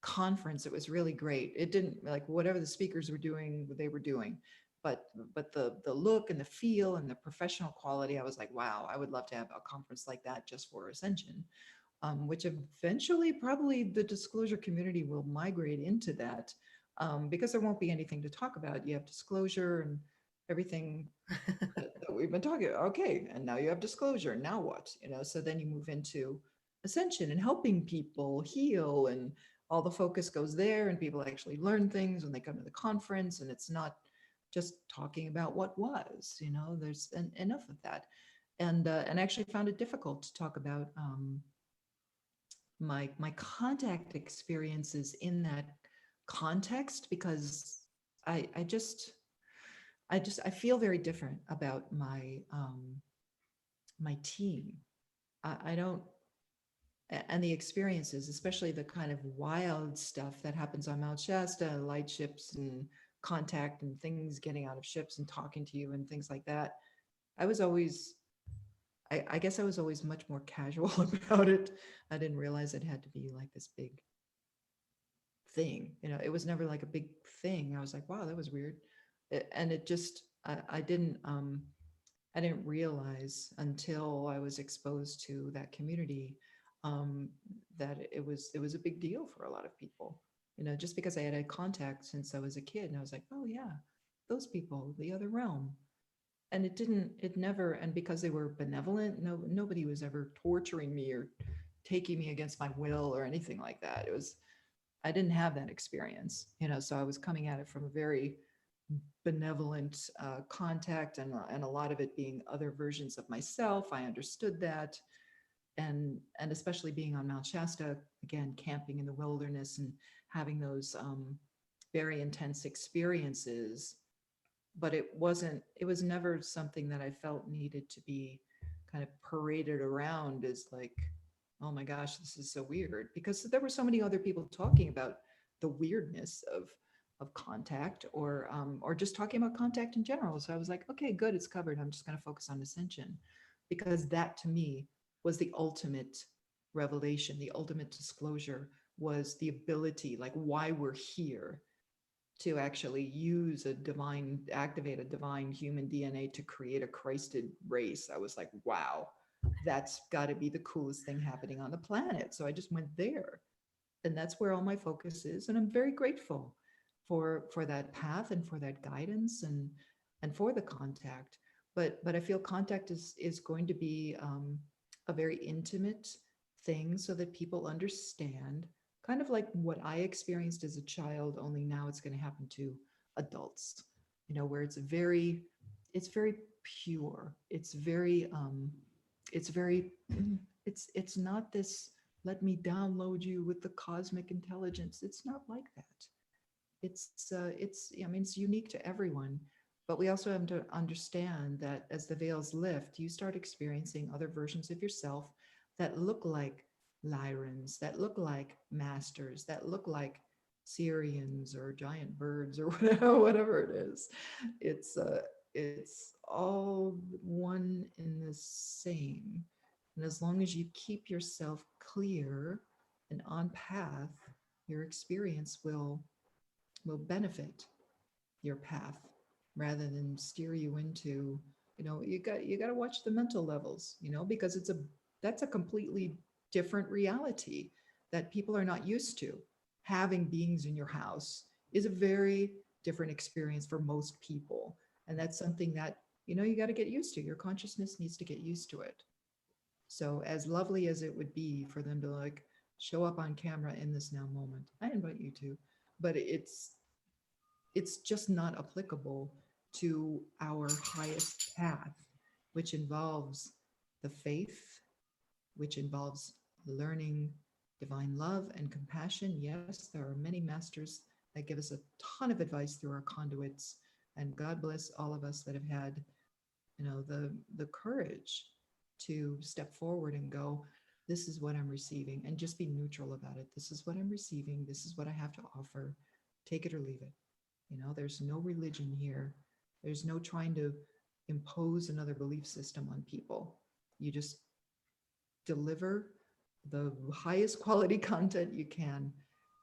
conference. It was really great. It didn't, like, whatever the speakers were doing, they were doing, but the look and the feel and the professional quality, I was like, wow, I would love to have a conference like that just for Ascension. Which eventually probably the disclosure community will migrate into that, because there won't be anything to talk about. You have disclosure and everything that we've been talking about. Okay, and now you have disclosure. Now what? So then you move into ascension and helping people heal, and all the focus goes there, and people actually learn things when they come to the conference, and it's not just talking about what was. There's enough of that. And I actually found it difficult to talk about my contact experiences in that context, because I feel very different about my team. I don't, and the experiences, especially the kind of wild stuff that happens on Mount Shasta, light ships and contact and things getting out of ships and talking to you and things like that. I was always, I guess I was always much more casual about it. I didn't realize it had to be like this big thing. It was never like a big thing. I was like, wow, that was weird. And it just, I didn't realize until I was exposed to that community, um, that it was a big deal for a lot of people. Just because I had contact since I was a kid, and I was like, oh yeah, those people, the other realm. And it never, and because they were benevolent, nobody was ever torturing me or taking me against my will or anything like that. I didn't have that experience, so I was coming at it from a very benevolent contact, and a lot of it being other versions of myself. I understood that, and especially being on Mount Shasta, again, camping in the wilderness and having those very intense experiences. But it was never something that I felt needed to be kind of paraded around as like, oh my gosh, this is so weird, because there were so many other people talking about the weirdness of contact, or just talking about contact in general. So I was like, okay, good, it's covered. I'm just going to focus on ascension, because that to me was the ultimate revelation, the ultimate disclosure, was the ability, like why we're here, to actually use activate a divine human DNA to create a Christed race. I was like, wow, that's got to be the coolest thing happening on the planet. So I just went there, and that's where all my focus is. And I'm very grateful for that path, and for that guidance, and for the contact. But I feel contact is going to be a very intimate thing, so that people understand, kind of like what I experienced as a child, only now it's going to happen to adults, where it's very pure. It's very it's not this, let me download you with the cosmic intelligence. It's not like that. It's unique to everyone. But we also have to understand that as the veils lift, you start experiencing other versions of yourself that look like Lyrans, that look like masters, that look like Syrians or giant birds, or whatever it is. It's all one in the same. And as long as you keep yourself clear and on path, your experience will benefit your path, rather than steer you into, you got to watch the mental levels, because that's a completely different reality that people are not used to. Having beings in your house is a very different experience for most people, and that's something that, you got to get used to. Your consciousness needs to get used to it. So as lovely as it would be for them to like show up on camera in this now moment, I invite you to, but it's just not applicable to our highest path, which involves the faith, which involves learning divine love and compassion. Yes, there are many masters that give us a ton of advice through our conduits, and God bless all of us that have had, the courage to step forward and go, this is what I'm receiving, and just be neutral about it. This is what I'm receiving. This is what I have to offer. Take it or leave it. There's no religion here. There's no trying to impose another belief system on people. You just deliver the highest quality content you can,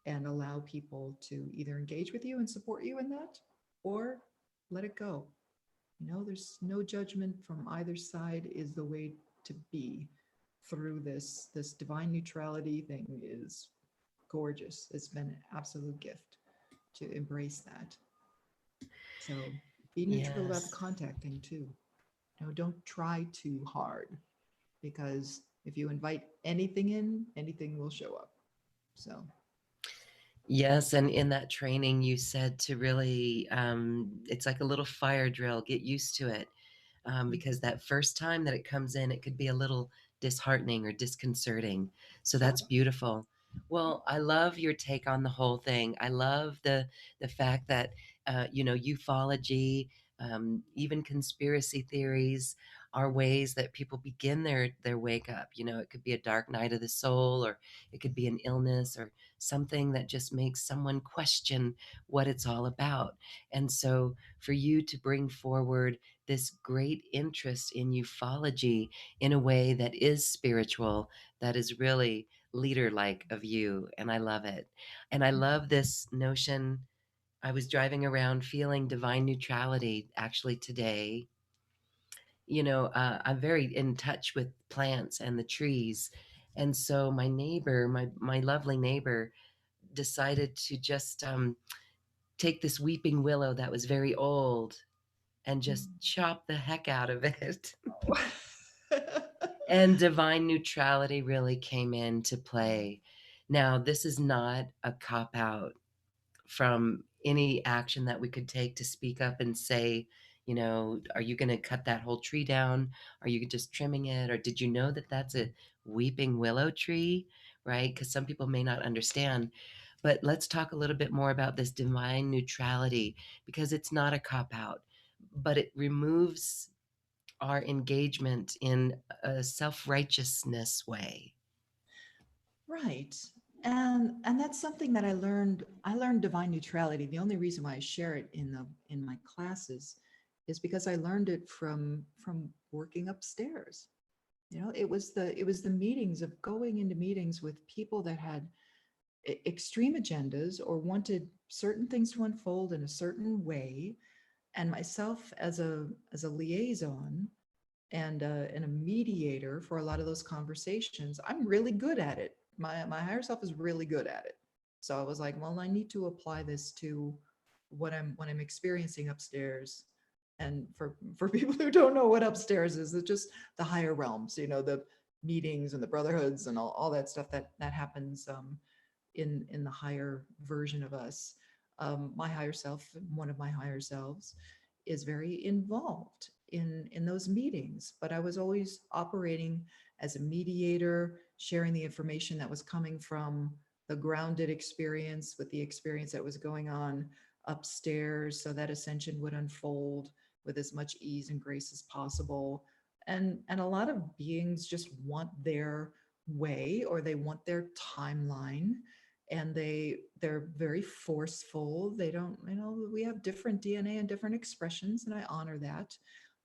and allow people to either engage with you and support you in that, or let it go. There's no judgment from either side is the way to be through this divine neutrality thing. Is gorgeous. It's been an absolute gift to embrace that. So be neutral about the Yes. contacting too. Don't try too hard, because if you invite anything in, anything will show up. So Yes, and in that training, you said to really, it's like a little fire drill, get used to it. Because that first time that it comes in, it could be a little disheartening or disconcerting. So sure. that's beautiful. Well, I love your take on the whole thing. I love the fact that ufology, even conspiracy theories, are ways that people begin their wake up. It could be a dark night of the soul, or it could be an illness, or something that just makes someone question what it's all about. And so for you to bring forward this great interest in ufology in a way that is spiritual, that is really leader like of you. And I love it. And I love this notion. I was driving around feeling divine neutrality actually today. I'm very in touch with plants and the trees. And so my neighbor, my lovely neighbor, decided to just take this weeping willow that was very old and just chop the heck out of it. And divine neutrality really came into play. Now, this is not a cop out from any action that we could take to speak up and say, you know, are you going to cut that whole tree down? Are you just trimming it? Or did you know that that's a weeping willow tree, right? Because some people may not understand. But let's talk a little bit more about this divine neutrality, because it's not a cop out, but it removes our engagement in a self-righteousness way. Right. And that's something that I learned. I learned divine neutrality. The only reason why I share it in my classes is because I learned it from working upstairs. You know, it was the meetings of going into meetings with people that had extreme agendas or wanted certain things to unfold in a certain way, and myself as a liaison and a mediator for a lot of those conversations. I'm really good at it. My higher self is really good at it. So I was like, well, I need to apply this to what I'm experiencing upstairs. And for people who don't know what upstairs is, it's just the higher realms, the meetings and the brotherhoods and all that stuff that happens in the higher version of us. My higher self, one of my higher selves, is very involved in those meetings, but I was always operating as a mediator, sharing the information that was coming from the grounded experience with the experience that was going on upstairs, so that ascension would unfold with as much ease and grace as possible. And a lot of beings just want their way, or they want their timeline, and they're very forceful. They don't, we have different DNA and different expressions, and I honor that.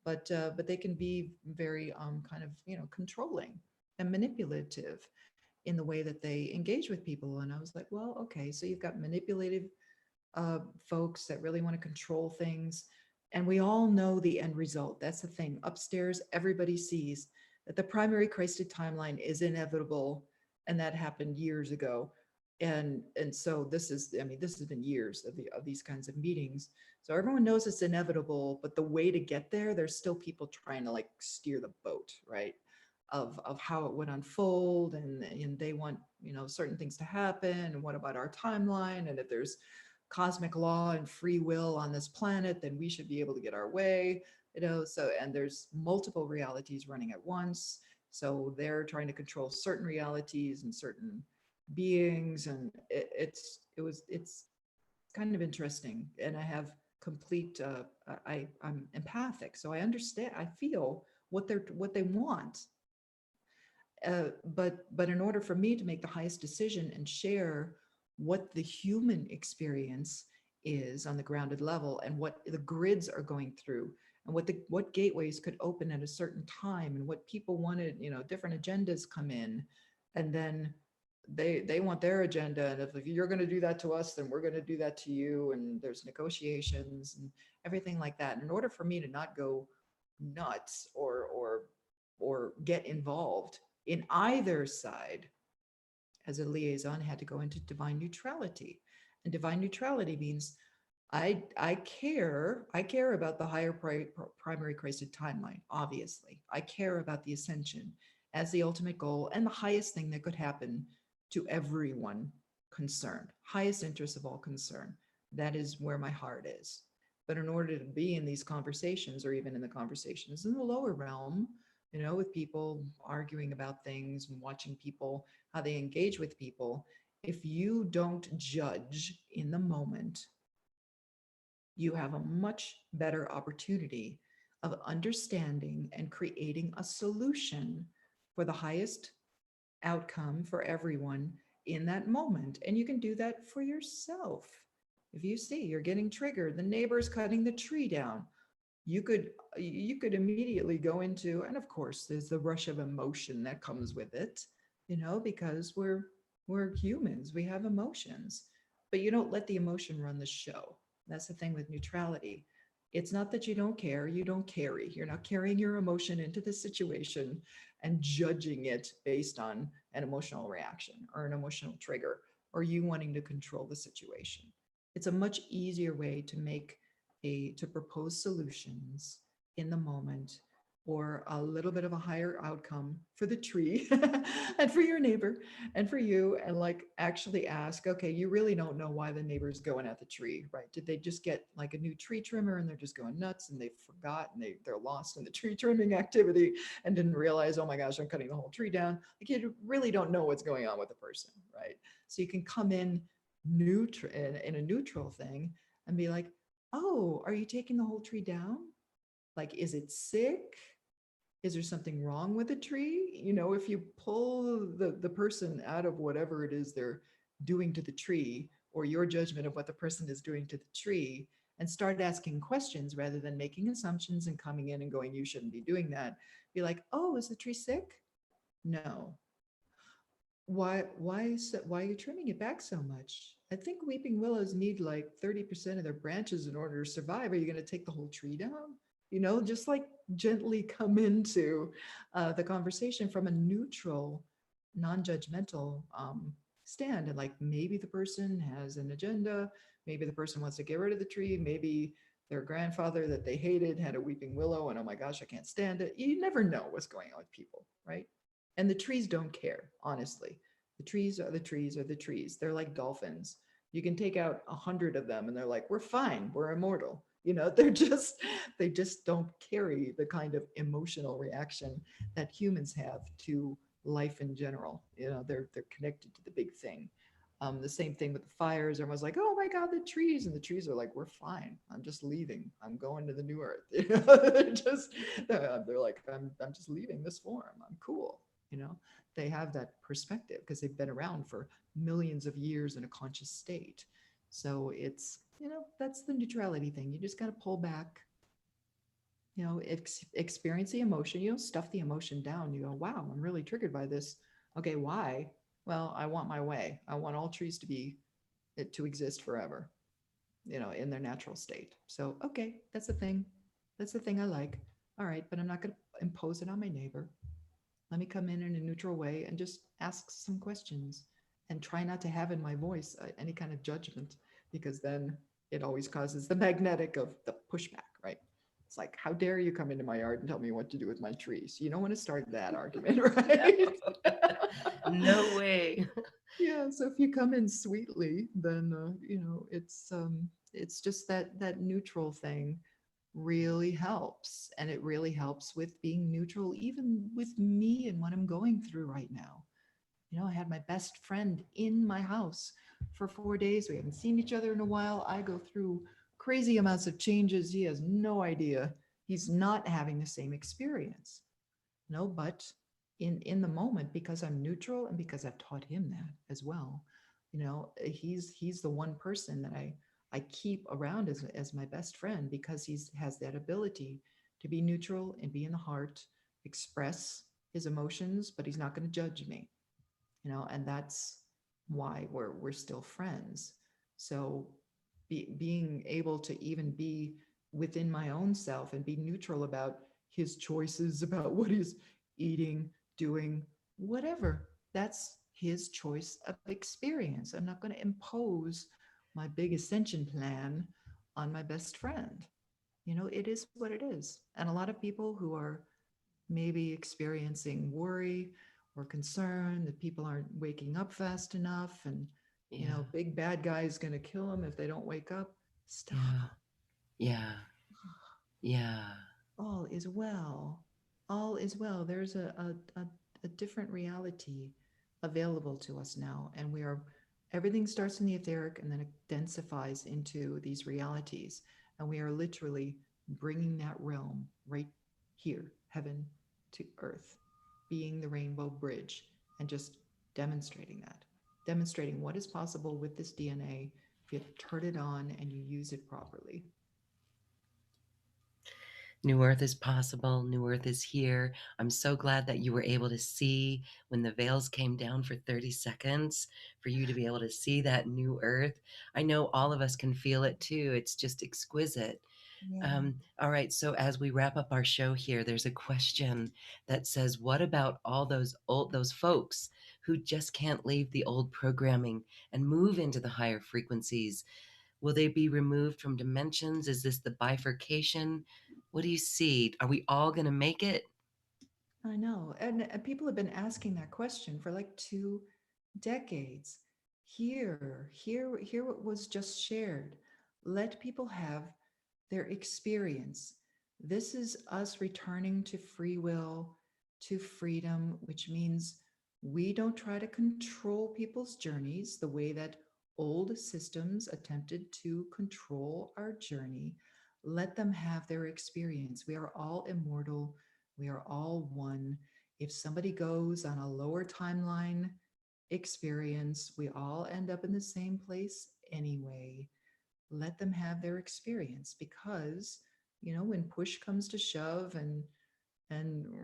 But they can be very kind of controlling and manipulative in the way that they engage with people. And I was like, well, okay, so you've got manipulative folks that really want to control things. And we all know the end result. That's the thing. Upstairs, everybody sees that the primary Christed timeline is inevitable, and that happened years ago. And so this has been years of these kinds of meetings. So everyone knows it's inevitable, but the way to get there, there's still people trying to like steer the boat, right? Of how it would unfold, and they want certain things to happen, and what about our timeline, and if there's cosmic law and free will on this planet, then we should be able to get our way, so, and there's multiple realities running at once, so they're trying to control certain realities and certain beings, and it's kind of interesting. And I have complete I'm empathic, so I understand, I feel what they want. But in order for me to make the highest decision and share what the human experience is on the grounded level, and what the grids are going through, and what gateways could open at a certain time, and what people wanted, different agendas come in, and then they want their agenda, and if you're going to do that to us, then we're going to do that to you, and there's negotiations and everything like that. And in order for me to not go nuts or get involved in either side, as a liaison, had to go into divine neutrality. And divine neutrality means I care about the higher primary Christed timeline. Obviously, I care about the ascension as the ultimate goal and the highest thing that could happen to everyone concerned. Highest interest of all concern. That is where my heart is. But in order to be in these conversations, or even in the conversations in the lower realm, with people arguing about things and watching people, how they engage with people, if you don't judge in the moment, you have a much better opportunity of understanding and creating a solution for the highest outcome for everyone in that moment. And you can do that for yourself. If you see you're getting triggered, the neighbor's cutting the tree down, you could immediately go into, and of course there's the rush of emotion that comes with it, because we're humans, we have emotions, but you don't let the emotion run the show. That's the thing with neutrality. It's not that you don't care, you don't carry. You're not carrying your emotion into the situation and judging it based on an emotional reaction or an emotional trigger, or you wanting to control the situation. It's a much easier way to to propose solutions in the moment, or a little bit of a higher outcome for the tree and for your neighbor and for you, and like actually ask, okay, you really don't know why the neighbor's going at the tree, right? Did they just get like a new tree trimmer and they're just going nuts and they forgot and they're lost in the tree trimming activity and didn't realize, oh my gosh, I'm cutting the whole tree down? Like, you really don't know what's going on with the person, right? So you can come in neutral, in a neutral thing, and be like, oh, are you taking the whole tree down? Like, is it sick? Is there something wrong with the tree? You know, if you pull the person out of whatever it is they're doing to the tree, or your judgment of what the person is doing to the tree, and start asking questions rather than making assumptions and coming in and going, you shouldn't be doing that. Be like, oh, is the tree sick? No. Why are you trimming it back so much? I think weeping willows need like 30% of their branches in order to survive. Are you going to take the whole tree down? You know, just like gently come into the conversation from a neutral, non-judgmental stand. And like, maybe the person has an agenda. Maybe the person wants to get rid of the tree. Maybe their grandfather that they hated had a weeping willow and, oh my gosh, I can't stand it. You never know what's going on with people, right? And the trees don't care, honestly. The trees are the trees are the trees. They're like dolphins. You can take out 100 of them and they're like, we're fine, we're immortal. You know, they just don't carry the kind of emotional reaction that humans have to life in general. You know, they're connected to the big thing. The same thing with the fires. Everyone's like, oh my God, the trees. And the trees are like, we're fine. I'm just leaving. I'm going to the new earth. You know, they're like, I'm just leaving this form. I'm cool. You know, they have that perspective because they've been around for millions of years in a conscious state. So it's, you know, that's the neutrality thing. You just got to pull back, you know, experience the emotion, you know, stuff the emotion down. You go, wow, I'm really triggered by this. Okay, why? Well, I want my way. I want all trees to exist forever, you know, in their natural state. So, okay, that's the thing. That's the thing I like. All right, but I'm not going to impose it on my neighbor. Let me come in a neutral way and just ask some questions, and try not to have in my voice any kind of judgment, because then it always causes the magnetic of the pushback, right? It's like, how dare you come into my yard and tell me what to do with my trees? You don't want to start that argument, right? No way. Yeah, so if you come in sweetly, then you know, it's just that neutral thing really helps, and it really helps with being neutral, even with me and what I'm going through right now. You know, I had my best friend in my house for 4 days. We haven't seen each other in a while. I go through crazy amounts of changes. He has no idea. He's not having the same experience. No, but in the moment, because I'm neutral and because I've taught him that as well, you know, he's the one person that I keep around as my best friend, because he's has that ability to be neutral and be in the heart, express his emotions, but he's not going to judge me, you know, and that's why we're still friends. So being able to even be within my own self and be neutral about his choices, about what he's eating, doing, whatever, that's his choice of experience. I'm not going to impose my big ascension plan on my best friend. You know, it is what it is. And a lot of people who are maybe experiencing worry or concern that people aren't waking up fast enough, and you Yeah. know, big bad guy is going to kill them if they don't wake up. Stop. Yeah. Yeah. Yeah. All is well. All is well. There's a different reality available to us now, and we are, everything starts in the etheric and then it densifies into these realities, and we are literally bringing that realm right here, heaven to earth, being the rainbow bridge, and just demonstrating that, demonstrating what is possible with this DNA if you turn it on and you use it properly. New Earth is possible. New Earth is here. I'm so glad that you were able to see when the veils came down for 30 seconds, for you to be able to see that new Earth. I know all of us can feel it too. It's just exquisite. Yeah. All right. So as we wrap up our show here, there's a question that says, "What about all those folks who just can't leave the old programming and move into the higher frequencies? Will they be removed from dimensions? Is this the bifurcation? What do you see? Are we all going to make it?" I know. And people have been asking that question for like 2 decades. Hear what was just shared. Let people have their experience. This is us returning to free will, to freedom, which means we don't try to control people's journeys the way that old systems attempted to control our journey. Let them have their experience. We are all immortal. We are all one. If somebody goes on a lower timeline experience, we all end up in the same place anyway. Let them have their experience because, when push comes to shove and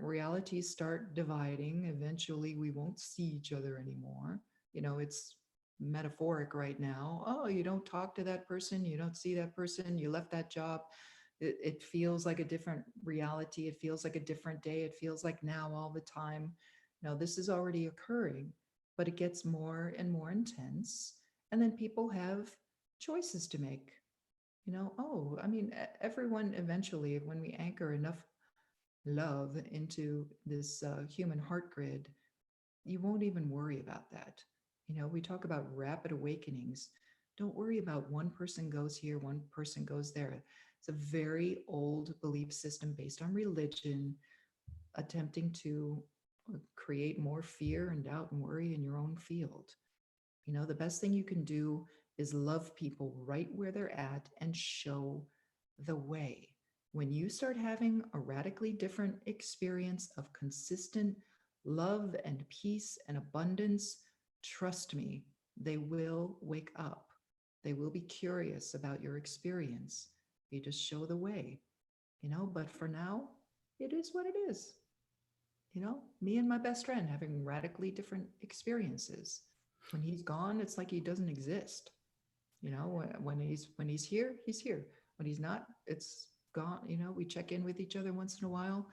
realities start dividing, eventually we won't see each other anymore. It's metaphoric right now. Oh, you don't talk to that person, you don't see that person, you left that job. It feels like a different reality. It feels like a different day. It feels like now all the time. Now, this is already occurring, but it gets more and more intense. And then people have choices to make. Oh, I mean, everyone eventually, when we anchor enough love into this human heart grid, you won't even worry about that. We talk about rapid awakenings. Don't worry about one person goes here, one person goes there. It's a very old belief system based on religion, attempting to create more fear and doubt and worry in your own field. The best thing you can do is love people right where they're at and show the way. When you start having a radically different experience of consistent love and peace and abundance, trust me, they will wake up. They will be curious about your experience. You just show the way, but for now, it is what it is. Me and my best friend having radically different experiences. When he's gone, it's like he doesn't exist. When he's here, he's here. When he's not, it's gone. We check in with each other once in a while,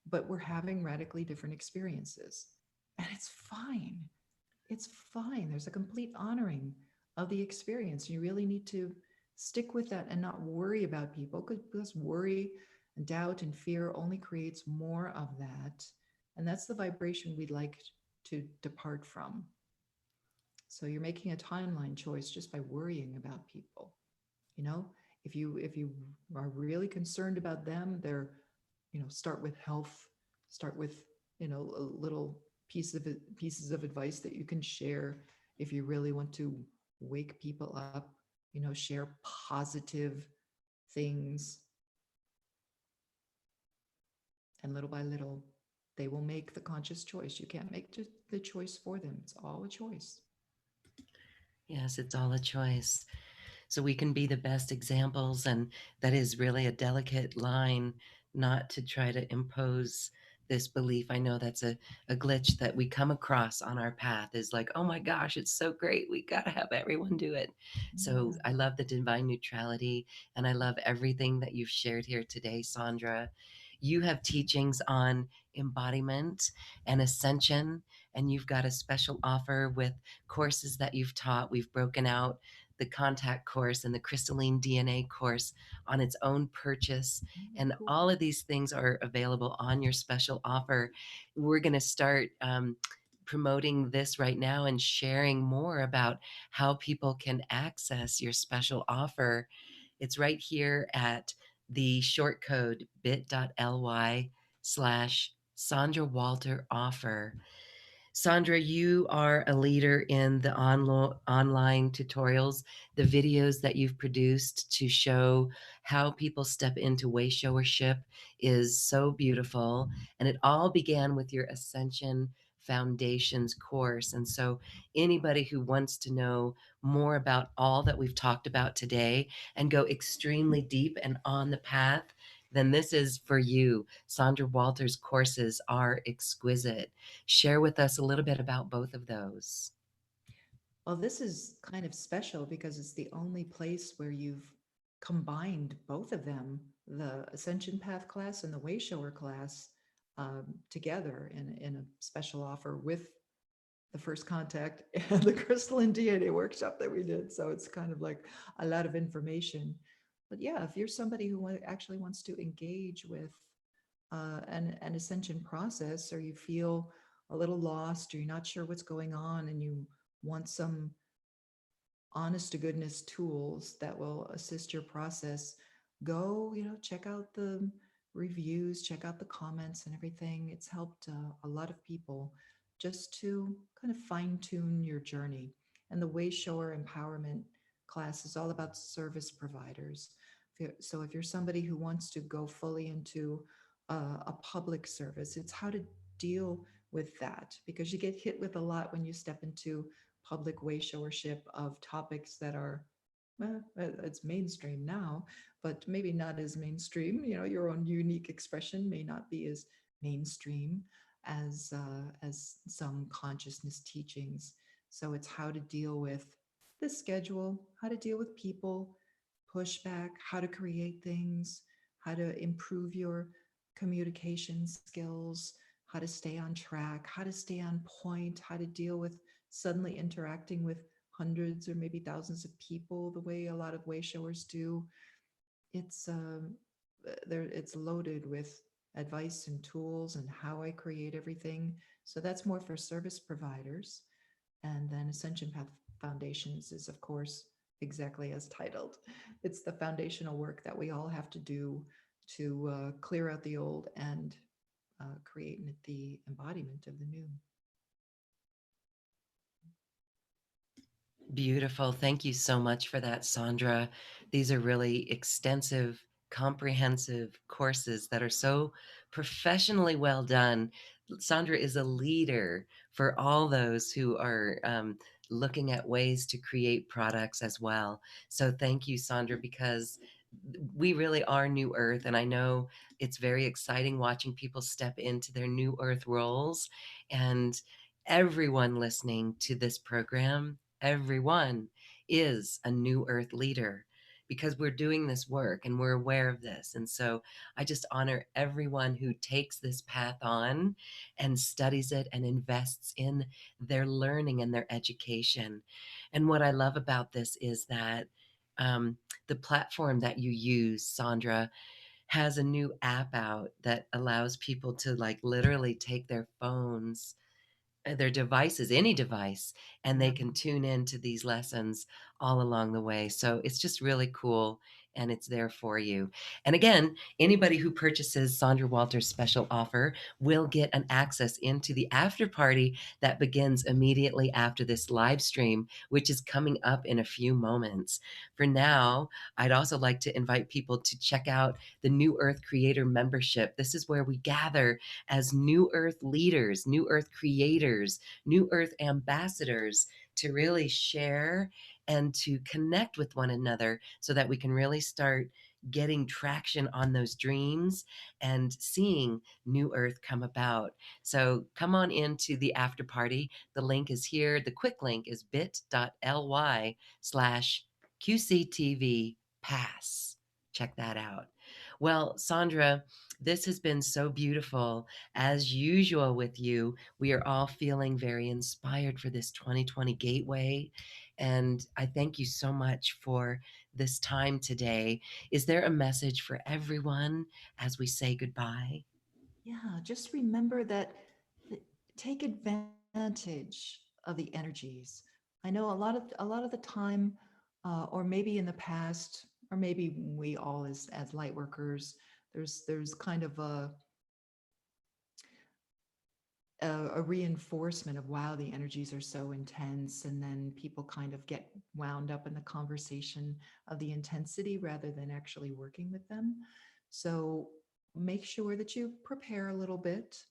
but we're having radically different experiences. And it's fine. It's fine. There's a complete honoring of the experience. You really need to stick with that and not worry about people, because worry and doubt and fear only creates more of that. And that's the vibration we'd like to depart from. So you're making a timeline choice just by worrying about people. You know, if you are really concerned about them, they're, start with health, start with, a little pieces of advice that you can share. If you really want to wake people up, share positive things, and little by little they will make the conscious choice. You can't make the choice for them. It's all a choice. Yes, it's all a choice. So we can be the best examples. And that is really a delicate line, not to try to impose this belief. I know that's a glitch that we come across on our path, is like, oh my gosh, it's so great. We got to have everyone do it. So Yeah. I love the divine neutrality, and I love everything that you've shared here today, Sandra. You have teachings on embodiment and ascension, and you've got a special offer with courses that you've taught. We've broken out the contact course and the crystalline DNA course on its own purchase. And Cool. all of these things are available on your special offer. We're going to start promoting this right now and sharing more about how people can access your special offer. It's right here at the short code bit.ly/Sandra Walter offer. Sandra, you are a leader in the online tutorials, the videos that you've produced to show how people step into way showership is so beautiful. And it all began with your Ascension Foundations course. And so, anybody who wants to know more about all that we've talked about today and go extremely deep and on the path, then this is for you. Sandra Walter's courses are exquisite. Share with us a little bit about both of those. Well, this is kind of special because it's the only place where you've combined both of them, the Ascension Path class and the Way Shower class, together in a special offer with the first contact and the crystalline DNA workshop that we did. So it's kind of like a lot of information. But yeah, if you're somebody who actually wants to engage with an ascension process, or you feel a little lost, or you're not sure what's going on, and you want some honest to goodness tools that will assist your process, go, check out the reviews, check out the comments and everything. It's helped a lot of people just to kind of fine tune your journey. And the Way Shower Empowerment class is all about service providers. So if you're somebody who wants to go fully into a public service, it's how to deal with that, because you get hit with a lot when you step into public way showership of topics that are, it's mainstream now, but maybe not as mainstream. Your own unique expression may not be as mainstream as some consciousness teachings. So it's how to deal with the schedule, how to deal with people, pushback, how to create things, how to improve your communication skills, how to stay on track, how to stay on point, how to deal with suddenly interacting with hundreds or maybe thousands of people the way a lot of way showers do. It's loaded with advice and tools and how I create everything. So that's more for service providers. And then Ascension Path Foundations is, of course, exactly as titled. It's the foundational work that we all have to do to clear out the old and create the embodiment of the new. Beautiful. Thank you so much for that, Sandra. These are really extensive, comprehensive courses that are so professionally well done. Sandra is a leader for all those who are looking at ways to create products as well. So thank you, Sandra, because we really are New Earth. And I know it's very exciting watching people step into their New Earth roles. And everyone listening to this program, everyone is a New Earth leader, because we're doing this work and we're aware of this. And so I just honor everyone who takes this path on and studies it and invests in their learning and their education. And what I love about this is that um, the platform that you use, Sandra, has a new app out that allows people to like literally take their phones, their devices, any device, and they Yeah. can tune into these lessons all along the way. So it's just really cool, and it's there for you. And again, anybody who purchases Sandra Walter's special offer will get an access into the after party that begins immediately after this live stream, which is coming up in a few moments. For now, I'd also like to invite people to check out the New Earth Creator membership. This is where we gather as New Earth leaders, New Earth creators, New Earth ambassadors to really share and to connect with one another so that we can really start getting traction on those dreams and seeing New Earth come about. So come on into the after party. The link is here. The quick link is bit.ly/QCTV pass. Check that out. Well, Sandra, this has been so beautiful. As usual with you, we are all feeling very inspired for this 2020 gateway. And I thank you so much for this time today. Is there a message for everyone as we say goodbye? Yeah, just remember that take advantage of the energies. I know a lot of the time, or maybe in the past, or maybe we all as light workers, there's kind of a reinforcement of, wow, the energies are so intense, and then people kind of get wound up in the conversation of the intensity rather than actually working with them. So make sure that you prepare a little bit,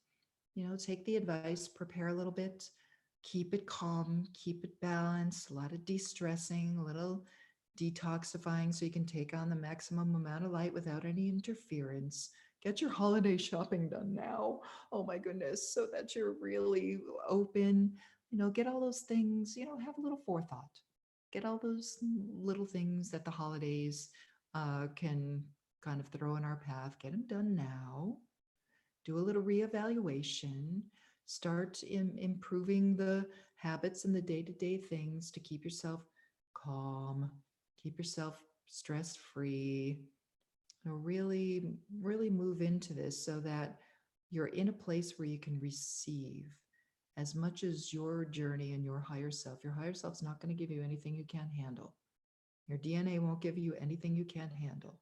take the advice, prepare a little bit, keep it calm, keep it balanced, a lot of de-stressing, a little detoxifying so you can take on the maximum amount of light without any interference. Get your holiday shopping done now. Oh my goodness, so that you're really open. Get all those things, have a little forethought. Get all those little things that the holidays can kind of throw in our path. Get them done now. Do a little reevaluation. Start improving the habits and the day-to-day things to keep yourself calm, keep yourself stress-free. Really, really move into this so that you're in a place where you can receive as much as your journey and your higher self. Your higher self's not going to give you anything you can't handle. Your DNA won't give you anything you can't handle.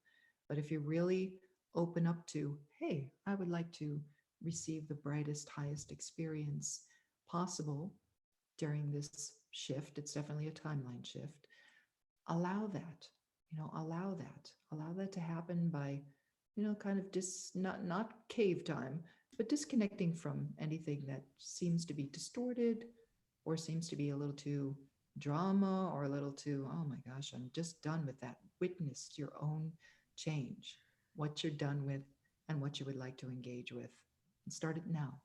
But if you really open up to, hey, I would like to receive the brightest, highest experience possible during this shift, it's definitely a timeline shift. Allow that, allow that to happen by, kind of not cave time, but disconnecting from anything that seems to be distorted or seems to be a little too drama or a little too, oh my gosh, I'm just done with that. Witness your own change, what you're done with and what you would like to engage with, and start it now.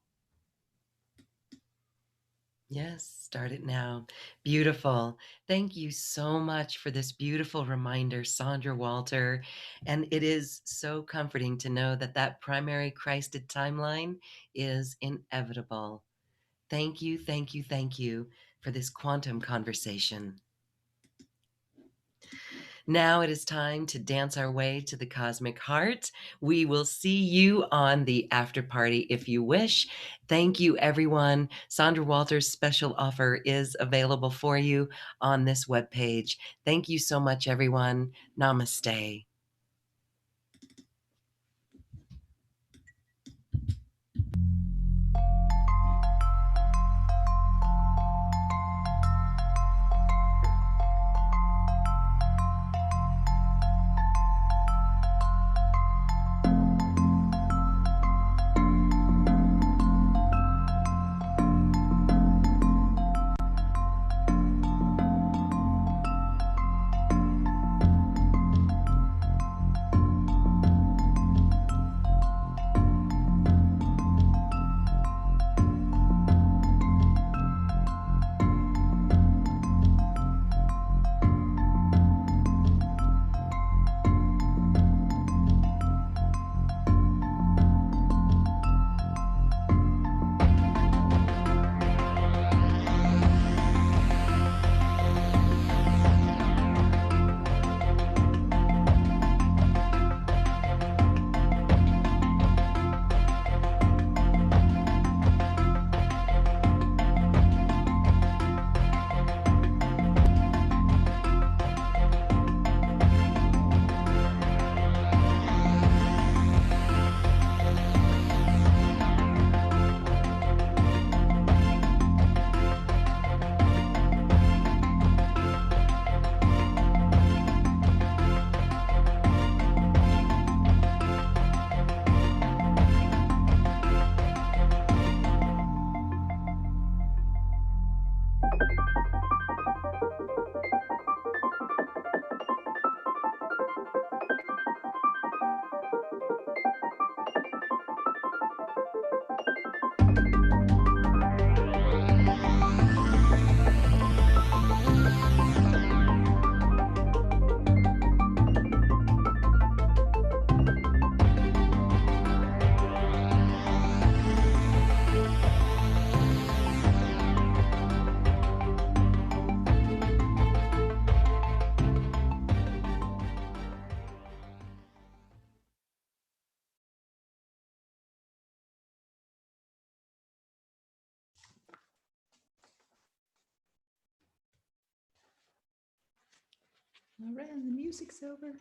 Yes, start it now. Beautiful. Thank you so much for this beautiful reminder, Sandra Walter. And it is so comforting to know that that primary Christed timeline is inevitable. Thank you, thank you, thank you for this quantum conversation. Now it is time to dance our way to the cosmic heart. We will see you on the after party if you wish. Thank you, everyone. Sandra Walter's special offer is available for you on this webpage. Thank you so much, everyone. Namaste. All right, the music's over.